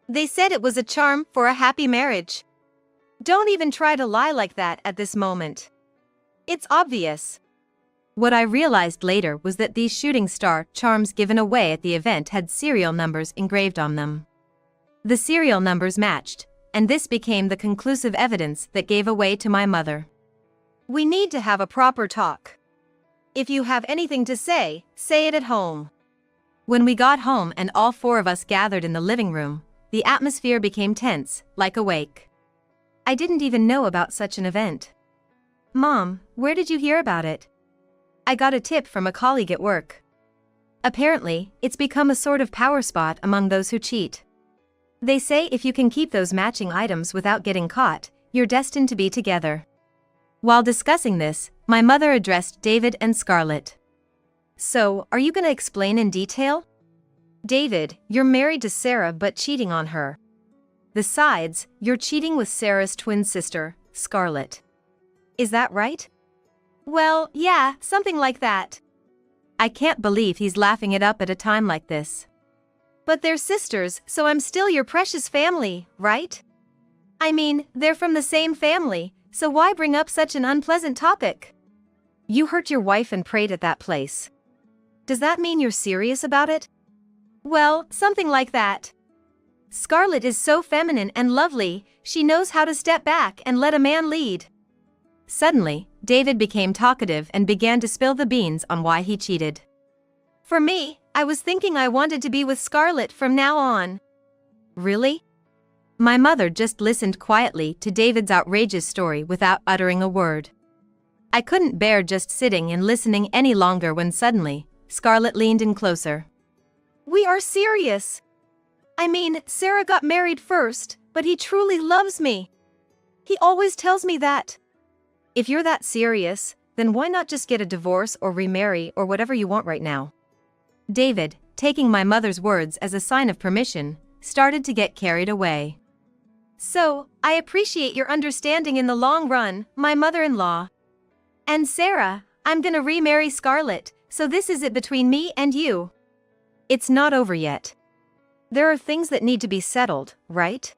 They said it was a charm for a happy marriage. Don't even try to lie like that at this moment. It's obvious. What I realized later was that these shooting star charms given away at the event had serial numbers engraved on them. The serial numbers matched, and this became the conclusive evidence that gave away to my mother. We need to have a proper talk. If you have anything to say, say it at home. When we got home and all four of us gathered in the living room, the atmosphere became tense, like a wake. I didn't even know about such an event. Mom, where did you hear about it? I got a tip from a colleague at work. Apparently, it's become a sort of power spot among those who cheat. They say if you can keep those matching items without getting caught, you're destined to be together. While discussing this, my mother addressed David and Scarlett. So, are you gonna explain in detail? David, you're married to Sarah but cheating on her. Besides, you're cheating with Sarah's twin sister, Scarlett. Is that right? Well, yeah, something like that. I can't believe he's laughing it up at a time like this. But they're sisters, so I'm still your precious family, right? I mean, they're from the same family, so why bring up such an unpleasant topic? You hurt your wife and prayed at that place. Does that mean you're serious about it? Well, something like that. Scarlett is so feminine and lovely, she knows how to step back and let a man lead. Suddenly, David became talkative and began to spill the beans on why he cheated. For me, I was thinking I wanted to be with Scarlett from now on. Really? My mother just listened quietly to David's outrageous story without uttering a word. I couldn't bear just sitting and listening any longer when suddenly, Scarlett leaned in closer. We are serious. I mean, Sarah got married first, but he truly loves me. He always tells me that. If you're that serious, then why not just get a divorce or remarry or whatever you want right now? David, taking my mother's words as a sign of permission, started to get carried away. So, I appreciate your understanding in the long run, my mother-in-law. And Sarah, I'm gonna remarry Scarlett, so this is it between me and you. It's not over yet. There are things that need to be settled, right?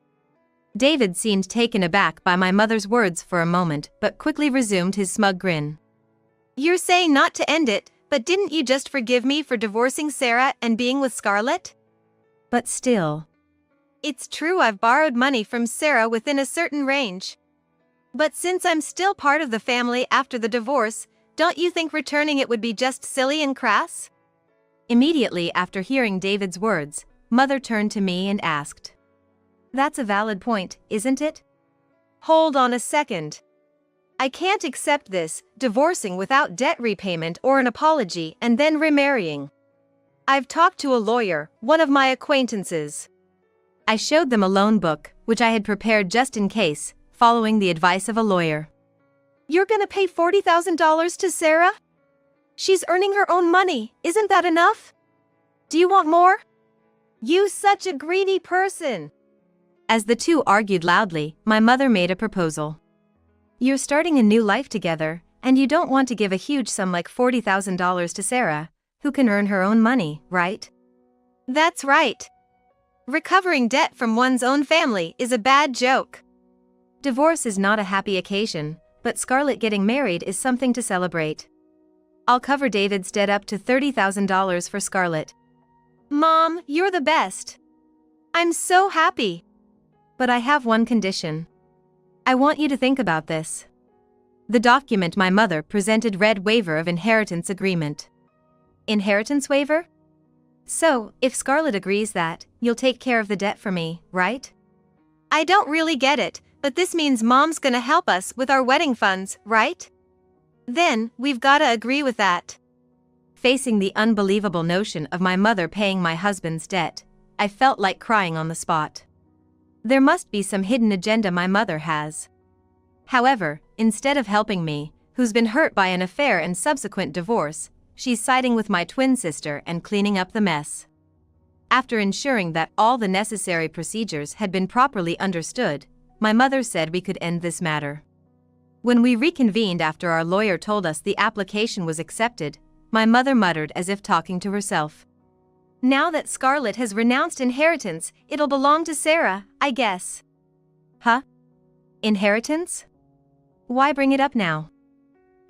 David seemed taken aback by my mother's words for a moment but quickly resumed his smug grin. You're saying not to end it, but didn't you just forgive me for divorcing Sarah and being with Scarlett? But still. It's true I've borrowed money from Sarah within a certain range. But since I'm still part of the family after the divorce, don't you think returning it would be just silly and crass? Immediately after hearing David's words, Mother turned to me and asked. That's a valid point, isn't it? Hold on a second. I can't accept this, divorcing without debt repayment or an apology and then remarrying. I've talked to a lawyer, one of my acquaintances. I showed them a loan book, which I had prepared just in case, following the advice of a lawyer. You're gonna pay $40,000 to Sarah? She's earning her own money, isn't that enough? Do you want more? You such a greedy person. As the two argued loudly, my mother made a proposal. You're starting a new life together, and you don't want to give a huge sum like $40,000 to Sarah, who can earn her own money, right? That's right. Recovering debt from one's own family is a bad joke. Divorce is not a happy occasion, but Scarlett getting married is something to celebrate. I'll cover David's debt up to $30,000 for Scarlett. Mom, you're the best. I'm so happy. But I have one condition. I want you to think about this. The document my mother presented read waiver of inheritance agreement. Inheritance waiver? So, if Scarlett agrees that, you'll take care of the debt for me, right? I don't really get it, but this means Mom's gonna help us with our wedding funds, right? Then, we've gotta agree with that. Facing the unbelievable notion of my mother paying my husband's debt, I felt like crying on the spot. There must be some hidden agenda my mother has. However, instead of helping me, who's been hurt by an affair and subsequent divorce, she's siding with my twin sister and cleaning up the mess. After ensuring that all the necessary procedures had been properly understood, my mother said we could end this matter. When we reconvened after our lawyer told us the application was accepted, my mother muttered as if talking to herself. Now that Scarlett has renounced inheritance, it'll belong to Sarah, I guess. Huh? Inheritance? Why bring it up now?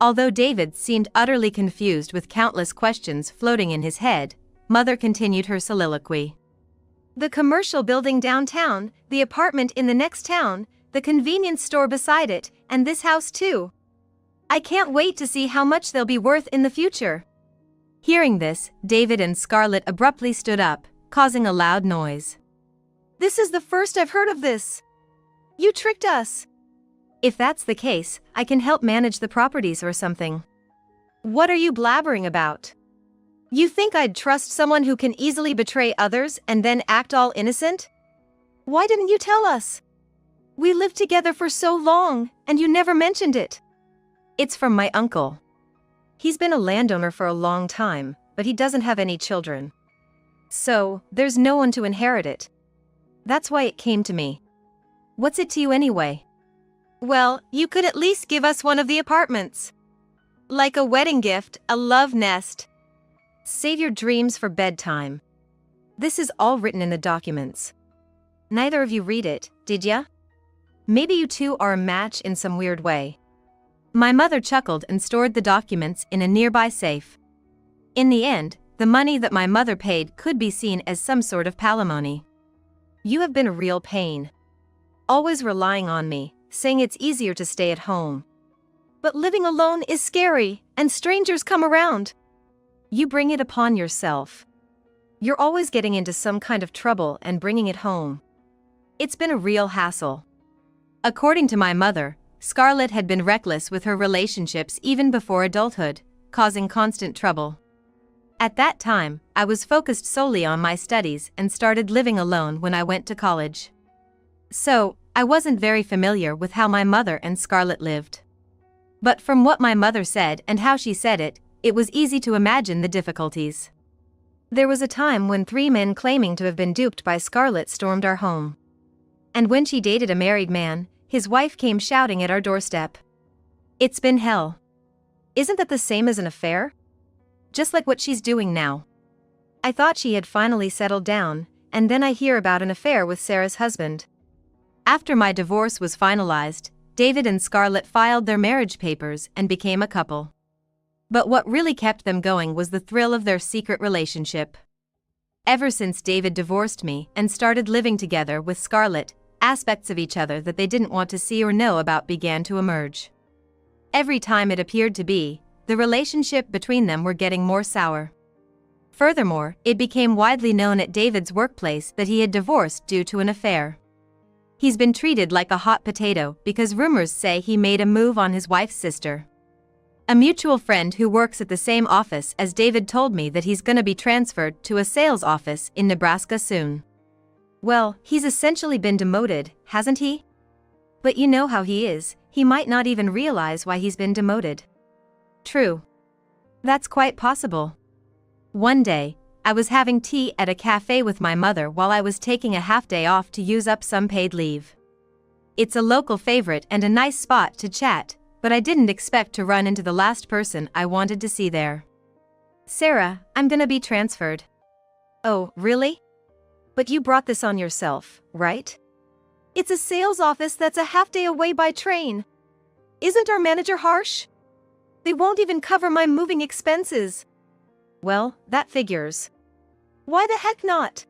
Although David seemed utterly confused with countless questions floating in his head, Mother continued her soliloquy. The commercial building downtown, the apartment in the next town, the convenience store beside it, and this house too. I can't wait to see how much they'll be worth in the future. Hearing this, David and Scarlett abruptly stood up, causing a loud noise. This is the first I've heard of this. You tricked us. If that's the case, I can help manage the properties or something. What are you blabbering about? You think I'd trust someone who can easily betray others and then act all innocent? Why didn't you tell us? We lived together for so long, and you never mentioned it. It's from my uncle. He's been a landowner for a long time, but he doesn't have any children. So, there's no one to inherit it. That's why it came to me. What's it to you anyway? Well, you could at least give us one of the apartments. Like a wedding gift, a love nest. Save your dreams for bedtime. This is all written in the documents. Neither of you read it, did ya? Maybe you two are a match in some weird way. My mother chuckled and stored the documents in a nearby safe. In the end, the money that my mother paid could be seen as some sort of palimony. You have been a real pain. Always relying on me, saying it's easier to stay at home. But living alone is scary, and strangers come around. You bring it upon yourself. You're always getting into some kind of trouble and bringing it home. It's been a real hassle. According to my mother, Scarlett had been reckless with her relationships even before adulthood, causing constant trouble. At that time, I was focused solely on my studies and started living alone when I went to college. So, I wasn't very familiar with how my mother and Scarlett lived. But from what my mother said and how she said it, it was easy to imagine the difficulties. There was a time when 3 men claiming to have been duped by Scarlett stormed our home. And when she dated a married man, his wife came shouting at our doorstep. It's been hell. Isn't that the same as an affair? Just like what she's doing now. I thought she had finally settled down, and then I hear about an affair with Sarah's husband. After my divorce was finalized, David and Scarlett filed their marriage papers and became a couple. But what really kept them going was the thrill of their secret relationship. Ever since David divorced me and started living together with Scarlett, aspects of each other that they didn't want to see or know about began to emerge. Every time it appeared to be, the relationship between them were getting more sour. Furthermore, it became widely known at David's workplace that he had divorced due to an affair. He's been treated like a hot potato because rumors say he made a move on his wife's sister. A mutual friend who works at the same office as David told me that he's gonna be transferred to a sales office in Nebraska soon. Well, he's essentially been demoted, hasn't he? But you know how he is, he might not even realize why he's been demoted. True. That's quite possible. One day, I was having tea at a cafe with my mother while I was taking a half-day off to use up some paid leave. It's a local favorite and a nice spot to chat, but I didn't expect to run into the last person I wanted to see there. Sarah, I'm gonna be transferred. Oh, really? But you brought this on yourself, right? It's a sales office that's a half-day away by train. Isn't our manager harsh? They won't even cover my moving expenses. Well, that figures. Why the heck not?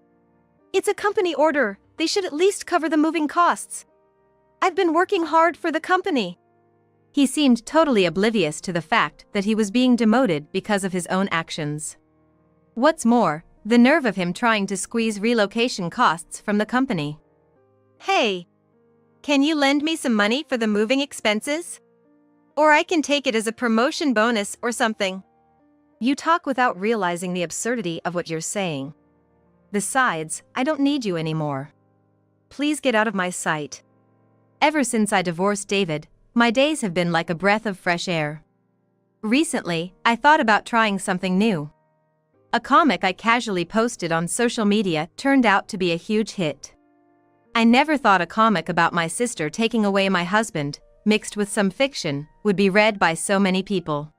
It's a company order, they should at least cover the moving costs. I've been working hard for the company. He seemed totally oblivious to the fact that he was being demoted because of his own actions. What's more, the nerve of him trying to squeeze relocation costs from the company. Hey, can you lend me some money for the moving expenses? Or I can take it as a promotion bonus or something. You talk without realizing the absurdity of what you're saying. Besides, I don't need you anymore. Please get out of my sight. Ever since I divorced David, my days have been like a breath of fresh air. Recently, I thought about trying something new. A comic I casually posted on social media turned out to be a huge hit. I never thought a comic about my sister taking away my husband, mixed with some fiction, would be read by so many people.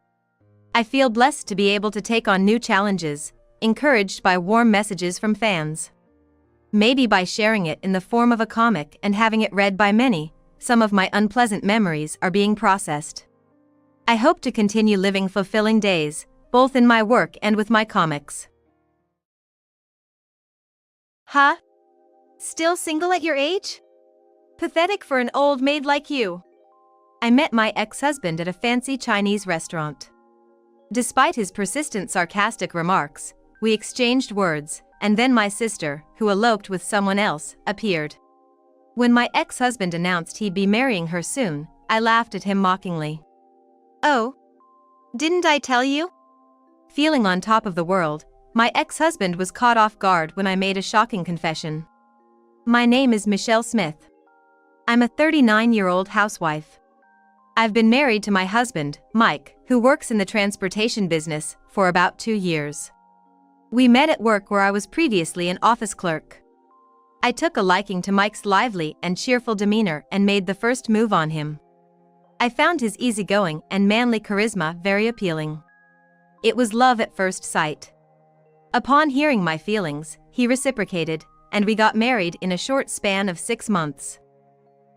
I feel blessed to be able to take on new challenges, encouraged by warm messages from fans. Maybe by sharing it in the form of a comic and having it read by many, some of my unpleasant memories are being processed. I hope to continue living fulfilling days, both in my work and with my comics. Huh? Still single at your age? Pathetic for an old maid like you. I met my ex-husband at a fancy Chinese restaurant. Despite his persistent sarcastic remarks, we exchanged words, and then my sister, who eloped with someone else, appeared. When my ex-husband announced he'd be marrying her soon, I laughed at him mockingly. Oh? Didn't I tell you? Feeling on top of the world, my ex-husband was caught off guard when I made a shocking confession. My name is Michelle Smith. I'm a 39-year-old housewife. I've been married to my husband, Mike, who works in the transportation business, for about 2 years. We met at work where I was previously an office clerk. I took a liking to Mike's lively and cheerful demeanor and made the first move on him. I found his easygoing and manly charisma very appealing. It was love at first sight. Upon hearing my feelings, he reciprocated, and we got married in a short span of 6 months.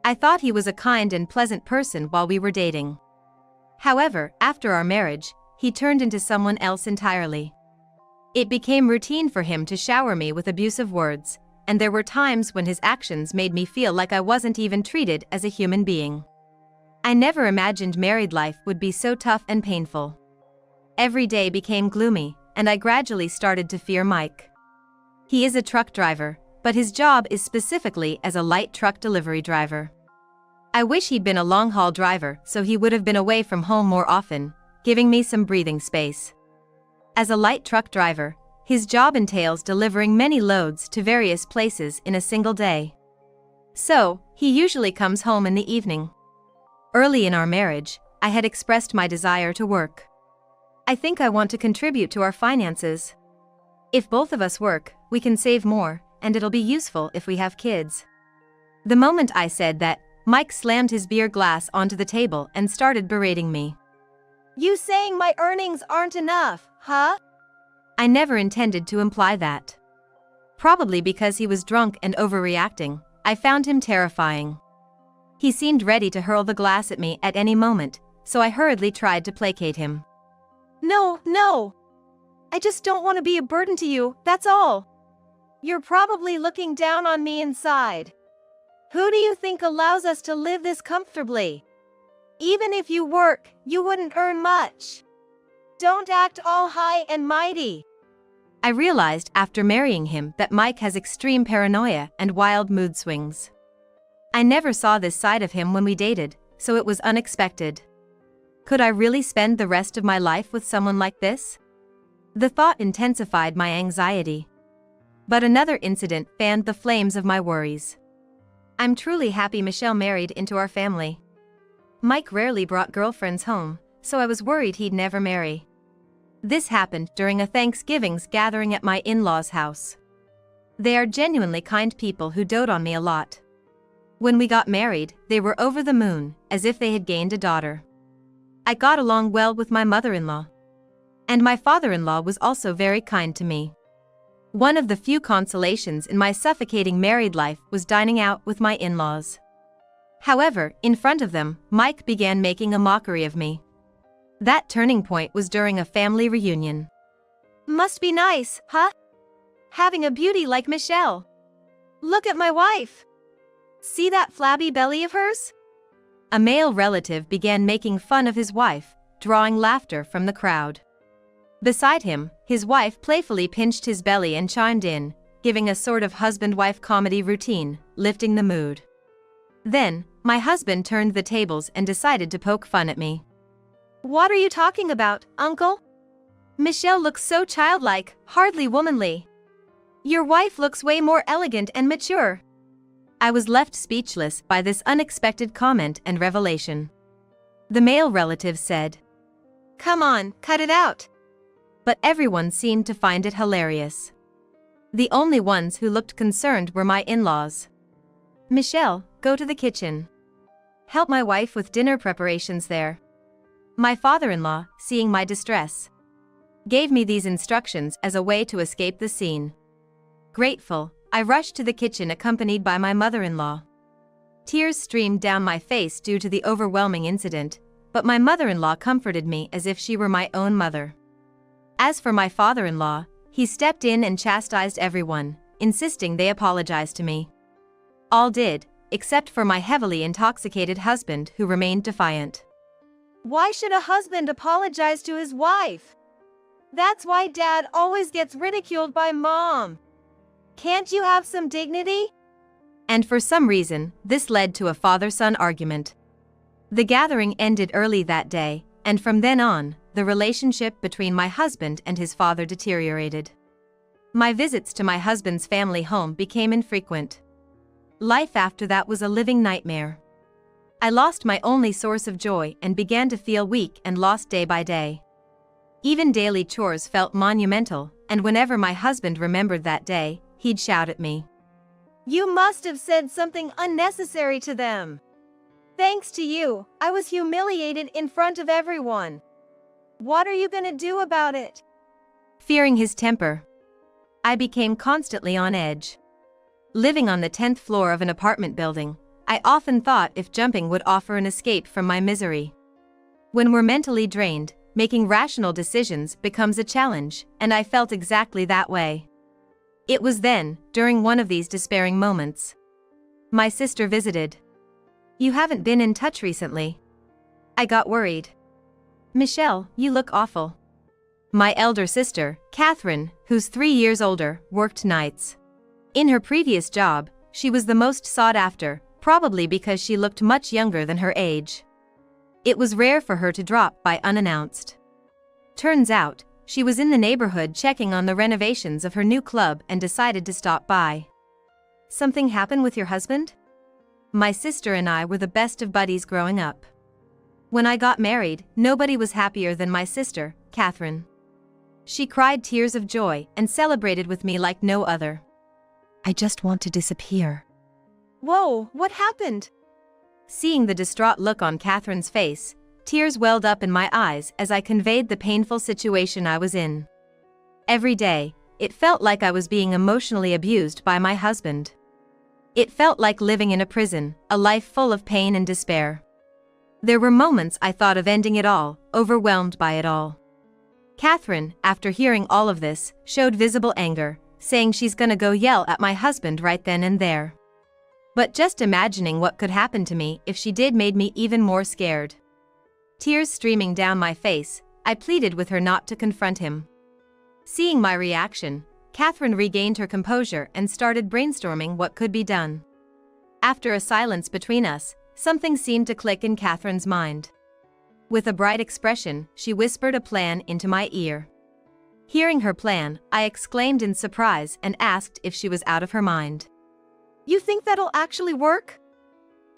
I thought he was a kind and pleasant person while we were dating. However, after our marriage, he turned into someone else entirely. It became routine for him to shower me with abusive words, and there were times when his actions made me feel like I wasn't even treated as a human being. I never imagined married life would be so tough and painful. Every day became gloomy, and I gradually started to fear Mike. He is a truck driver, but his job is specifically as a light truck delivery driver. I wish he'd been a long-haul driver so he would have been away from home more often, giving me some breathing space. As a light truck driver, his job entails delivering many loads to various places in a single day. So, he usually comes home in the evening. Early in our marriage, I had expressed my desire to work. I think I want to contribute to our finances. If both of us work, we can save more, and it'll be useful if we have kids. The moment I said that, Mike slammed his beer glass onto the table and started berating me. You saying my earnings aren't enough, huh? I never intended to imply that. Probably because he was drunk and overreacting, I found him terrifying. He seemed ready to hurl the glass at me at any moment, so I hurriedly tried to placate him. No. I just don't want to be a burden to you, that's all. You're probably looking down on me inside. Who do you think allows us to live this comfortably? Even if you work, you wouldn't earn much. Don't act all high and mighty. I realized after marrying him that Mike has extreme paranoia and wild mood swings. I never saw this side of him when we dated, so it was unexpected. Could I really spend the rest of my life with someone like this? The thought intensified my anxiety. But another incident fanned the flames of my worries. I'm truly happy Michelle married into our family. Mike rarely brought girlfriends home, so I was worried he'd never marry. This happened during a Thanksgiving's gathering at my in-laws' house. They are genuinely kind people who dote on me a lot. When we got married, they were over the moon, as if they had gained a daughter. I got along well with my mother-in-law. And my father-in-law was also very kind to me. One of the few consolations in my suffocating married life was dining out with my in-laws. However, in front of them, Mike began making a mockery of me. That turning point was during a family reunion. Must be nice, huh? Having a beauty like Michelle. Look at my wife. See that flabby belly of hers? A male relative began making fun of his wife, drawing laughter from the crowd. Beside him, his wife playfully pinched his belly and chimed in, giving a sort of husband-wife comedy routine, lifting the mood. Then, my husband turned the tables and decided to poke fun at me. What are you talking about, uncle? Michelle looks so childlike, hardly womanly. Your wife looks way more elegant and mature. I was left speechless by this unexpected comment and revelation. The male relative said, Come on, cut it out. But everyone seemed to find it hilarious. The only ones who looked concerned were my in-laws. Michelle, go to the kitchen. Help my wife with dinner preparations there. My father-in-law, seeing my distress, gave me these instructions as a way to escape the scene. Grateful, I rushed to the kitchen accompanied by my mother-in-law. Tears streamed down my face due to the overwhelming incident, but my mother-in-law comforted me as if she were my own mother. As for my father-in-law, he stepped in and chastised everyone, insisting they apologize to me. All did, except for my heavily intoxicated husband who remained defiant. Why should a husband apologize to his wife? That's why Dad always gets ridiculed by Mom. Can't you have some dignity? And for some reason, this led to a father-son argument. The gathering ended early that day, and from then on, the the relationship between my husband and his father deteriorated. My visits to my husband's family home became infrequent. Life after that was a living nightmare. I lost my only source of joy and began to feel weak and lost day by day. Even daily chores felt monumental, and whenever my husband remembered that day, he'd shout at me. You must have said something unnecessary to them. Thanks to you, I was humiliated in front of everyone. What are you gonna do about it? Fearing his temper, I became constantly on edge. Living on the 10th floor of an apartment building, I often thought if jumping would offer an escape from my misery. When we're mentally drained, making rational decisions becomes a challenge, and I felt exactly that way. It was then, during one of these despairing moments, my sister visited. You haven't been in touch recently. I got worried. Michelle, you look awful. My elder sister, Catherine, who's 3 years older, worked nights. In her previous job, she was the most sought after, probably because she looked much younger than her age. It was rare for her to drop by unannounced. Turns out, she was in the neighborhood checking on the renovations of her new club and decided to stop by. Something happened with your husband? My sister and I were the best of buddies growing up. When I got married, nobody was happier than my sister, Catherine. She cried tears of joy and celebrated with me like no other. I just want to disappear. Whoa, what happened? Seeing the distraught look on Catherine's face, tears welled up in my eyes as I conveyed the painful situation I was in. Every day, it felt like I was being emotionally abused by my husband. It felt like living in a prison, a life full of pain and despair. There were moments I thought of ending it all, overwhelmed by it all. Catherine, after hearing all of this, showed visible anger, saying she's gonna go yell at my husband right then and there. But just imagining what could happen to me if she did made me even more scared. Tears streaming down my face, I pleaded with her not to confront him. Seeing my reaction, Catherine regained her composure and started brainstorming what could be done. After a silence between us, something seemed to click in Catherine's mind. With a bright expression, she whispered a plan into my ear. Hearing her plan, I exclaimed in surprise and asked if she was out of her mind. You think that'll actually work?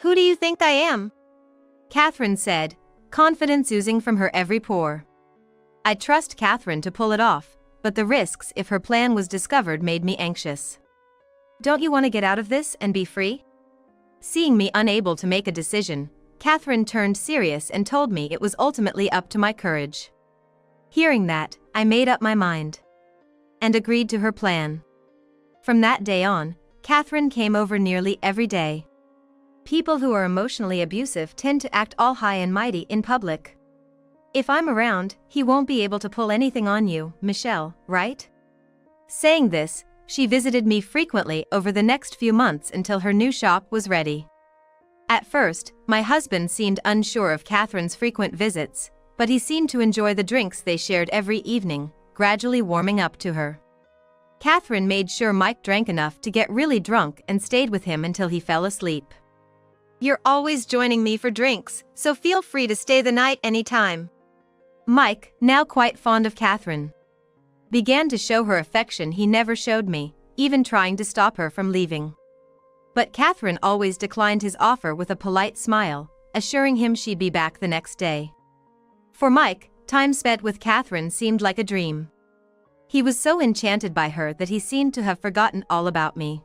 Who do you think I am? Catherine said, confidence oozing from her every pore. I trust Catherine to pull it off, but the risks if her plan was discovered made me anxious. Don't you want to get out of this and be free? Seeing me unable to make a decision, Catherine turned serious and told me it was ultimately up to my courage. Hearing that, I made up my mind and agreed to her plan. From that day on, Catherine came over nearly every day. People who are emotionally abusive tend to act all high and mighty in public. If I'm around, he won't be able to pull anything on you, Michelle, right? Saying this, she visited me frequently over the next few months until her new shop was ready. At first, my husband seemed unsure of Catherine's frequent visits, but he seemed to enjoy the drinks they shared every evening, gradually warming up to her. Catherine made sure Mike drank enough to get really drunk and stayed with him until he fell asleep. You're always joining me for drinks, so feel free to stay the night anytime. Mike, now quite fond of Catherine, began to show her affection he never showed me, even trying to stop her from leaving. But Catherine always declined his offer with a polite smile, assuring him she'd be back the next day. For Mike, time spent with Catherine seemed like a dream. He was so enchanted by her that he seemed to have forgotten all about me.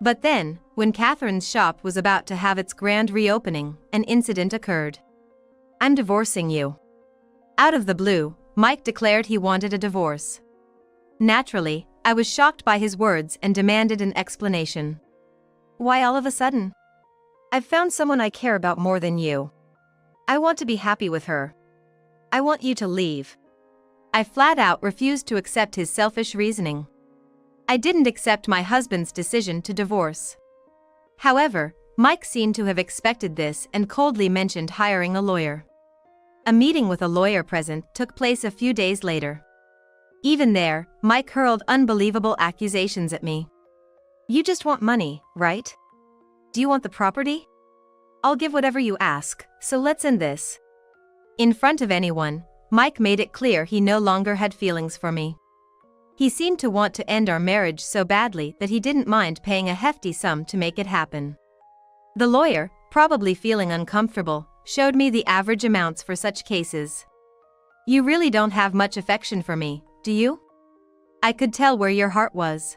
But then, when Catherine's shop was about to have its grand reopening, an incident occurred. I'm divorcing you. Out of the blue, Mike declared he wanted a divorce. Naturally, I was shocked by his words and demanded an explanation. Why all of a sudden? I've found someone I care about more than you. I want to be happy with her. I want you to leave. I flat out refused to accept his selfish reasoning. I didn't accept my husband's decision to divorce. However, Mike seemed to have expected this and coldly mentioned hiring a lawyer. A meeting with a lawyer present took place a few days later. Even there, Mike hurled unbelievable accusations at me. You just want money, right? Do you want the property? I'll give whatever you ask, so let's end this. In front of anyone, Mike made it clear he no longer had feelings for me. He seemed to want to end our marriage so badly that he didn't mind paying a hefty sum to make it happen. The lawyer, probably feeling uncomfortable, showed me the average amounts for such cases. "You really don't have much affection for me, do you?" I could tell where your heart was.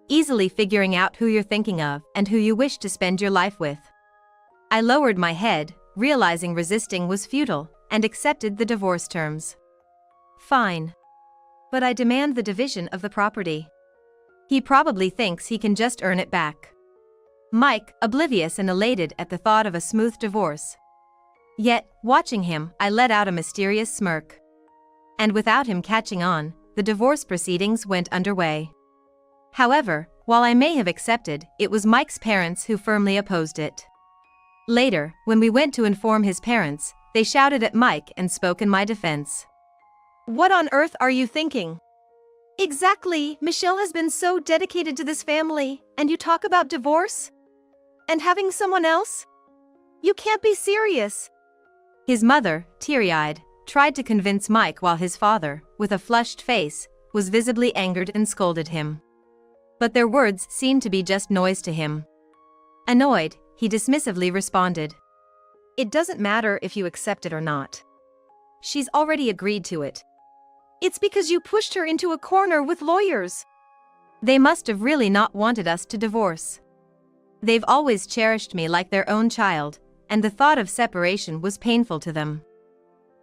Easily figuring out who you're thinking of and who you wish to spend your life with. I lowered my head, realizing resisting was futile, and accepted the divorce terms. "Fine. But I demand the division of the property." He probably thinks he can just earn it back. Mike, oblivious and elated at the thought of a smooth divorce. Yet, watching him, I let out a mysterious smirk. And without him catching on, the divorce proceedings went underway. However, while I may have accepted, it was Mike's parents who firmly opposed it. Later, when we went to inform his parents, they shouted at Mike and spoke in my defense. What on earth are you thinking? Exactly, Michelle has been so dedicated to this family, and you talk about divorce? And having someone else? You can't be serious. His mother, teary-eyed, tried to convince Mike while his father, with a flushed face, was visibly angered and scolded him. But their words seemed to be just noise to him. Annoyed, he dismissively responded, "It doesn't matter if you accept it or not. She's already agreed to it." It's because you pushed her into a corner with lawyers. They must have really not wanted us to divorce. They've always cherished me like their own child, and the thought of separation was painful to them.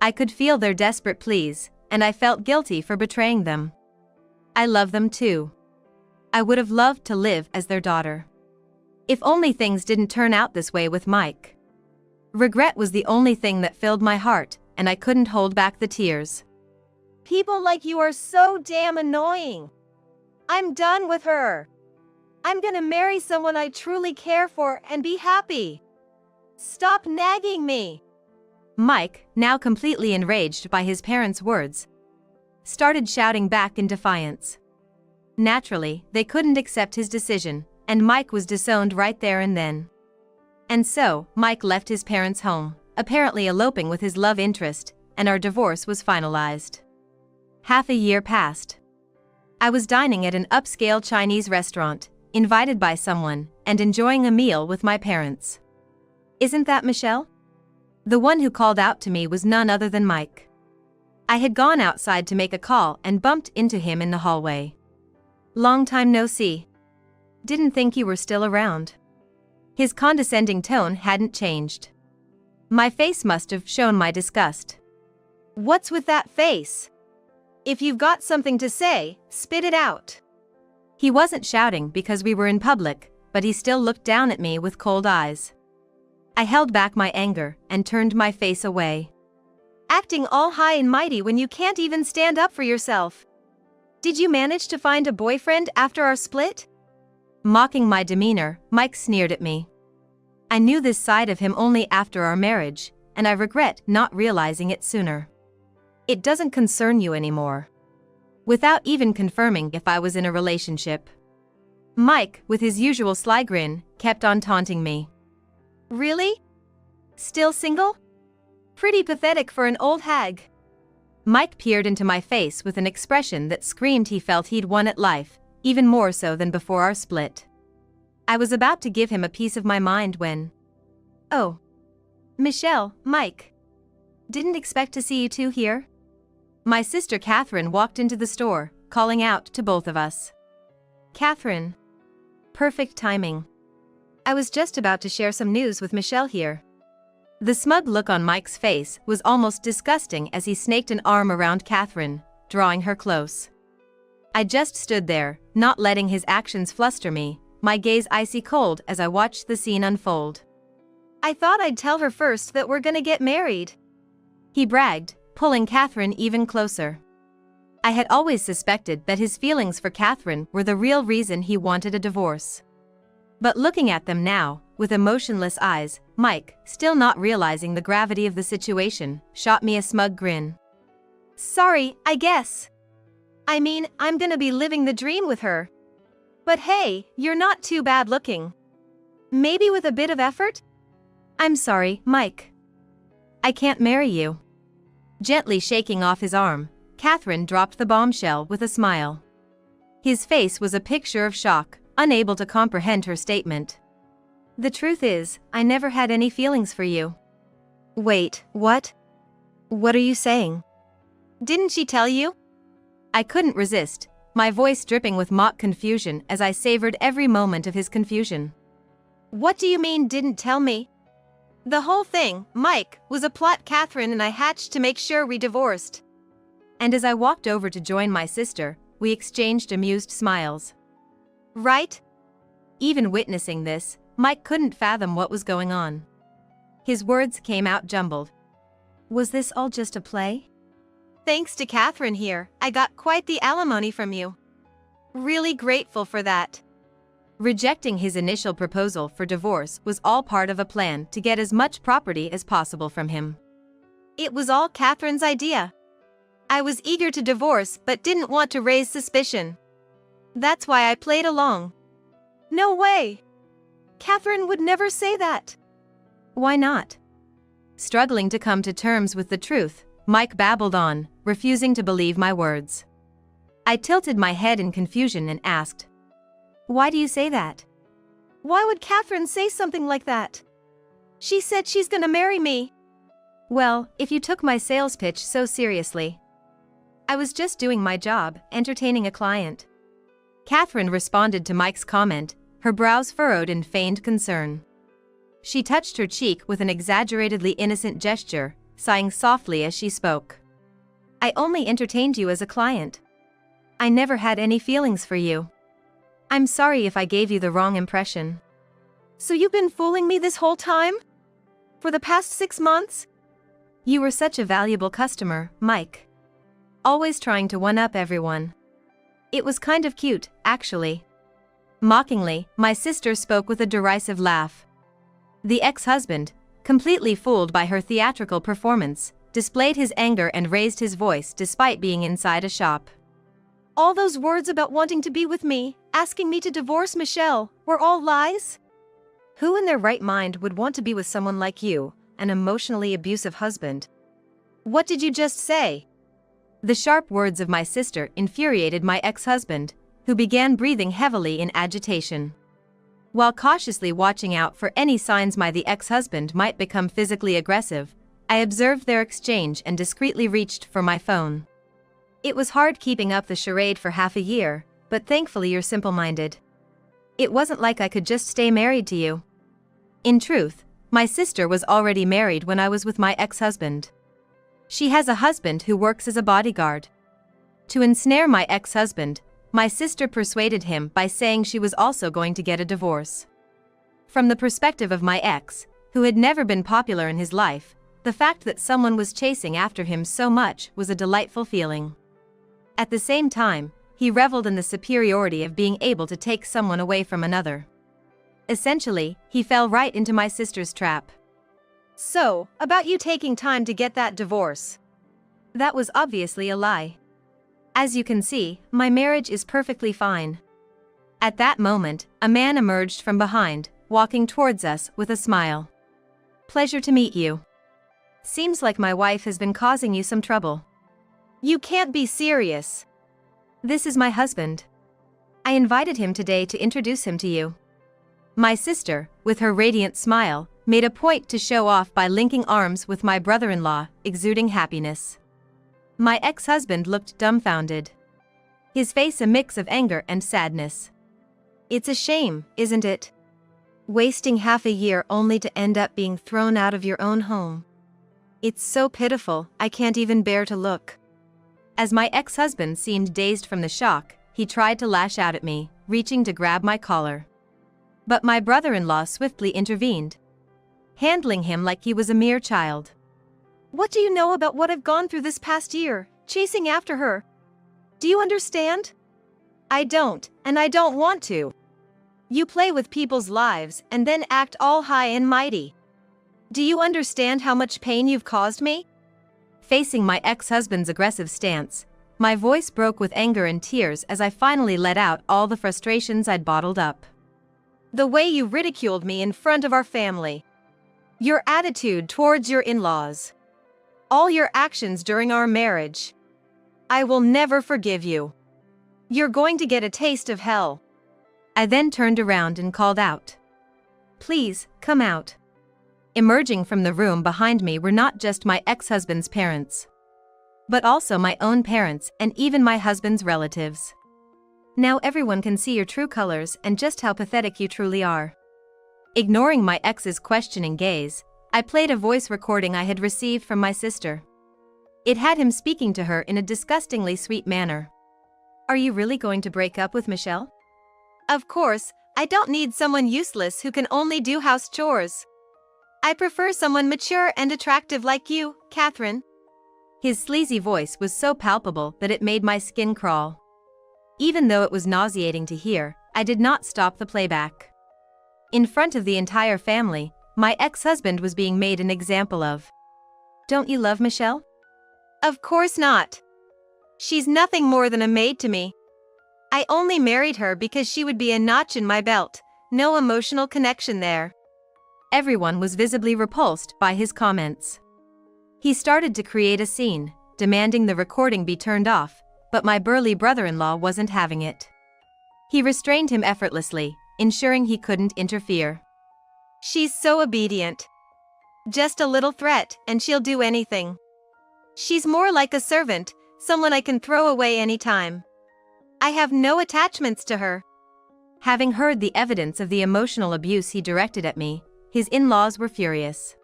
I could feel their desperate pleas, and I felt guilty for betraying them. I love them too. I would have loved to live as their daughter. If only things didn't turn out this way with Mike. Regret was the only thing that filled my heart, and I couldn't hold back the tears. People like you are so damn annoying. I'm done with her. I'm gonna marry someone I truly care for and be happy. Stop nagging me. Mike, now completely enraged by his parents' words, started shouting back in defiance. Naturally, they couldn't accept his decision, and Mike was disowned right there and then. And so, Mike left his parents' home, apparently eloping with his love interest, and our divorce was finalized. Half a year passed. I was dining at an upscale Chinese restaurant, invited by someone, and enjoying a meal with my parents. "Isn't that Michelle?" The one who called out to me was none other than Mike. I had gone outside to make a call and bumped into him in the hallway. "Long time no see. Didn't think you were still around." His condescending tone hadn't changed. My face must have shown my disgust. What's with that face? If you've got something to say, spit it out. He wasn't shouting because we were in public, but he still looked down at me with cold eyes. I held back my anger and turned my face away. Acting all high and mighty when you can't even stand up for yourself. Did you manage to find a boyfriend after our split? Mocking my demeanor, Mike sneered at me. I knew this side of him only after our marriage, and I regret not realizing it sooner. "It doesn't concern you anymore." Without even confirming if I was in a relationship. Mike, with his usual sly grin, kept on taunting me. Really? Still single? Pretty pathetic for an old hag. Mike peered into my face with an expression that screamed he felt he'd won at life, even more so than before our split. I was about to give him a piece of my mind when... "Oh. Michelle, Mike. Didn't expect to see you two here." My sister Catherine walked into the store, calling out to both of us. "Catherine. Perfect timing. I was just about to share some news with Michelle here." The smug look on Mike's face was almost disgusting as he snaked an arm around Catherine, drawing her close. I just stood there, not letting his actions fluster me, my gaze icy cold as I watched the scene unfold. "I thought I'd tell her first that we're gonna get married," he bragged, pulling Catherine even closer. I had always suspected that his feelings for Catherine were the real reason he wanted a divorce. But looking at them now, with emotionless eyes, Mike, still not realizing the gravity of the situation, shot me a smug grin. "Sorry, I guess. I mean, I'm gonna be living the dream with her. But hey, you're not too bad looking. Maybe with a bit of effort?" "I'm sorry, Mike. I can't marry you." Gently shaking off his arm, Catherine dropped the bombshell with a smile. His face was a picture of shock, unable to comprehend her statement. The truth is, I never had any feelings for you. Wait, what? What are you saying? Didn't she tell you? I couldn't resist, my voice dripping with mock confusion as I savored every moment of his confusion. What do you mean didn't tell me? The whole thing, Mike, was a plot Catherine and I hatched to make sure we divorced. And as I walked over to join my sister, we exchanged amused smiles. Right? Even witnessing this, Mike couldn't fathom what was going on. His words came out jumbled. Was this all just a play? Thanks to Catherine here, I got quite the alimony from you. Really grateful for that. Rejecting his initial proposal for divorce was all part of a plan to get as much property as possible from him. It was all Catherine's idea. I was eager to divorce but didn't want to raise suspicion. That's why I played along. No way! Catherine would never say that. Why not? Struggling to come to terms with the truth, Mike babbled on, refusing to believe my words. I tilted my head in confusion and asked, "Why do you say that?" Why would Catherine say something like that? She said she's gonna marry me. Well, if you took my sales pitch so seriously. I was just doing my job, entertaining a client. Catherine responded to Mike's comment, her brows furrowed in feigned concern. She touched her cheek with an exaggeratedly innocent gesture, sighing softly as she spoke. I only entertained you as a client. I never had any feelings for you. I'm sorry if I gave you the wrong impression. So you've been fooling me this whole time? For the past 6 months? You were such a valuable customer, Mike. Always trying to one-up everyone. It was kind of cute, actually. Mockingly, my sister spoke with a derisive laugh. The ex-husband, completely fooled by her theatrical performance, displayed his anger and raised his voice despite being inside a shop. All those words about wanting to be with me, asking me to divorce Michelle, were all lies? Who in their right mind would want to be with someone like you, an emotionally abusive husband? What did you just say? The sharp words of my sister infuriated my ex-husband, who began breathing heavily in agitation. While cautiously watching out for any signs the ex-husband might become physically aggressive, I observed their exchange and discreetly reached for my phone. It was hard keeping up the charade for half a year, but thankfully you're simple-minded. It wasn't like I could just stay married to you. In truth, my sister was already married when I was with my ex-husband. She has a husband who works as a bodyguard. To ensnare my ex-husband, my sister persuaded him by saying she was also going to get a divorce. From the perspective of my ex, who had never been popular in his life, the fact that someone was chasing after him so much was a delightful feeling. At the same time, he reveled in the superiority of being able to take someone away from another. Essentially, he fell right into my sister's trap. So, about you taking time to get that divorce. That was obviously a lie. As you can see, my marriage is perfectly fine. At that moment, a man emerged from behind, walking towards us with a smile. Pleasure to meet you. Seems like my wife has been causing you some trouble. You can't be serious. This is my husband. I invited him today to introduce him to you. My sister, with her radiant smile, made a point to show off by linking arms with my brother-in-law, exuding happiness. My ex-husband looked dumbfounded. His face a mix of anger and sadness. It's a shame, isn't it? Wasting half a year only to end up being thrown out of your own home. It's so pitiful, I can't even bear to look. As my ex-husband seemed dazed from the shock, he tried to lash out at me, reaching to grab my collar. But my brother-in-law swiftly intervened, handling him like he was a mere child. What do you know about what I've gone through this past year, chasing after her? Do you understand? I don't, and I don't want to. You play with people's lives and then act all high and mighty. Do you understand how much pain you've caused me? Facing my ex-husband's aggressive stance, my voice broke with anger and tears as I finally let out all the frustrations I'd bottled up. The way you ridiculed me in front of our family. Your attitude towards your in-laws. all your actions during our marriage. I will never forgive you. You're going to get a taste of hell. I then turned around and called out, "Please, come out." Emerging from the room behind me were not just my ex-husband's parents, but also my own parents and even my husband's relatives. Now everyone can see your true colors and just how pathetic you truly are. Ignoring my ex's questioning gaze, I played a voice recording I had received from my sister. It had him speaking to her in a disgustingly sweet manner. "Are you really going to break up with Michelle?" Of course, I don't need someone useless who can only do house chores. I prefer someone mature and attractive like you, Catherine. His sleazy voice was so palpable that it made my skin crawl. Even though it was nauseating to hear, I did not stop the playback. In front of the entire family, my ex-husband was being made an example of. "Don't you love Michelle?" Of course not. She's nothing more than a maid to me. I only married her because she would be a notch in my belt, no emotional connection there. Everyone was visibly repulsed by his comments. He started to create a scene, demanding the recording be turned off, but my burly brother-in-law wasn't having it. He restrained him effortlessly, ensuring he couldn't interfere. She's so obedient. Just a little threat, and she'll do anything. She's more like a servant, someone I can throw away anytime. I have no attachments to her. Having heard the evidence of the emotional abuse he directed at me, his in-laws were furious.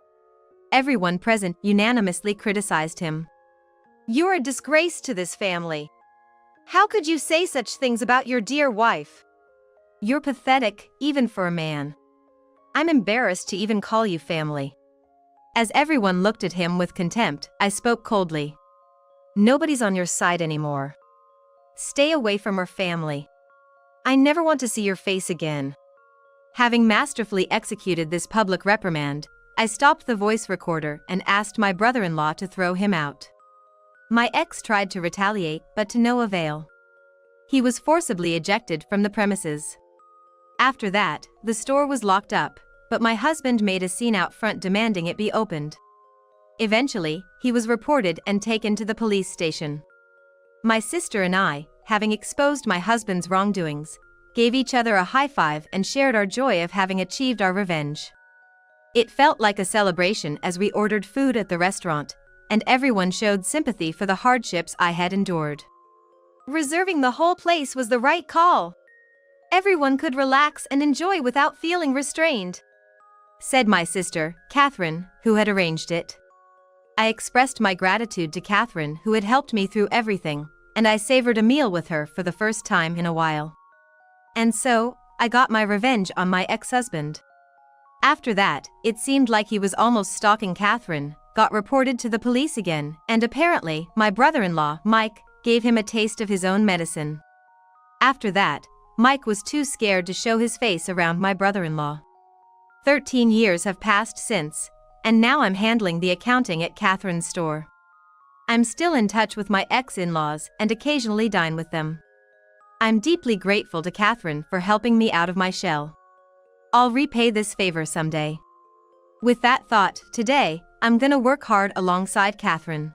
Everyone present unanimously criticized him. You're a disgrace to this family. How could you say such things about your dear wife? You're pathetic, even for a man. I'm embarrassed to even call you family. As everyone looked at him with contempt, I spoke coldly. Nobody's on your side anymore. Stay away from her family. I never want to see your face again. Having masterfully executed this public reprimand, I stopped the voice recorder and asked my brother-in-law to throw him out. My ex tried to retaliate, but to no avail. He was forcibly ejected from the premises. After that, the store was locked up, but my husband made a scene out front demanding it be opened. Eventually, he was reported and taken to the police station. My sister and I, having exposed my husband's wrongdoings, gave each other a high five and shared our joy of having achieved our revenge. It felt like a celebration as we ordered food at the restaurant, and everyone showed sympathy for the hardships I had endured. Reserving the whole place was the right call. Everyone could relax and enjoy without feeling restrained, said my sister, Catherine, who had arranged it. I expressed my gratitude to Catherine, who had helped me through everything, and I savored a meal with her for the first time in a while. And so, I got my revenge on my ex-husband. After that, it seemed like he was almost stalking Catherine, got reported to the police again, and apparently, my brother-in-law, Mike, gave him a taste of his own medicine. After that, Mike was too scared to show his face around my brother-in-law. 13 years have passed since, and now I'm handling the accounting at Catherine's store. I'm still in touch with my ex-in-laws and occasionally dine with them. I'm deeply grateful to Catherine for helping me out of my shell. I'll repay this favor someday. With that thought, today, I'm gonna work hard alongside Catherine.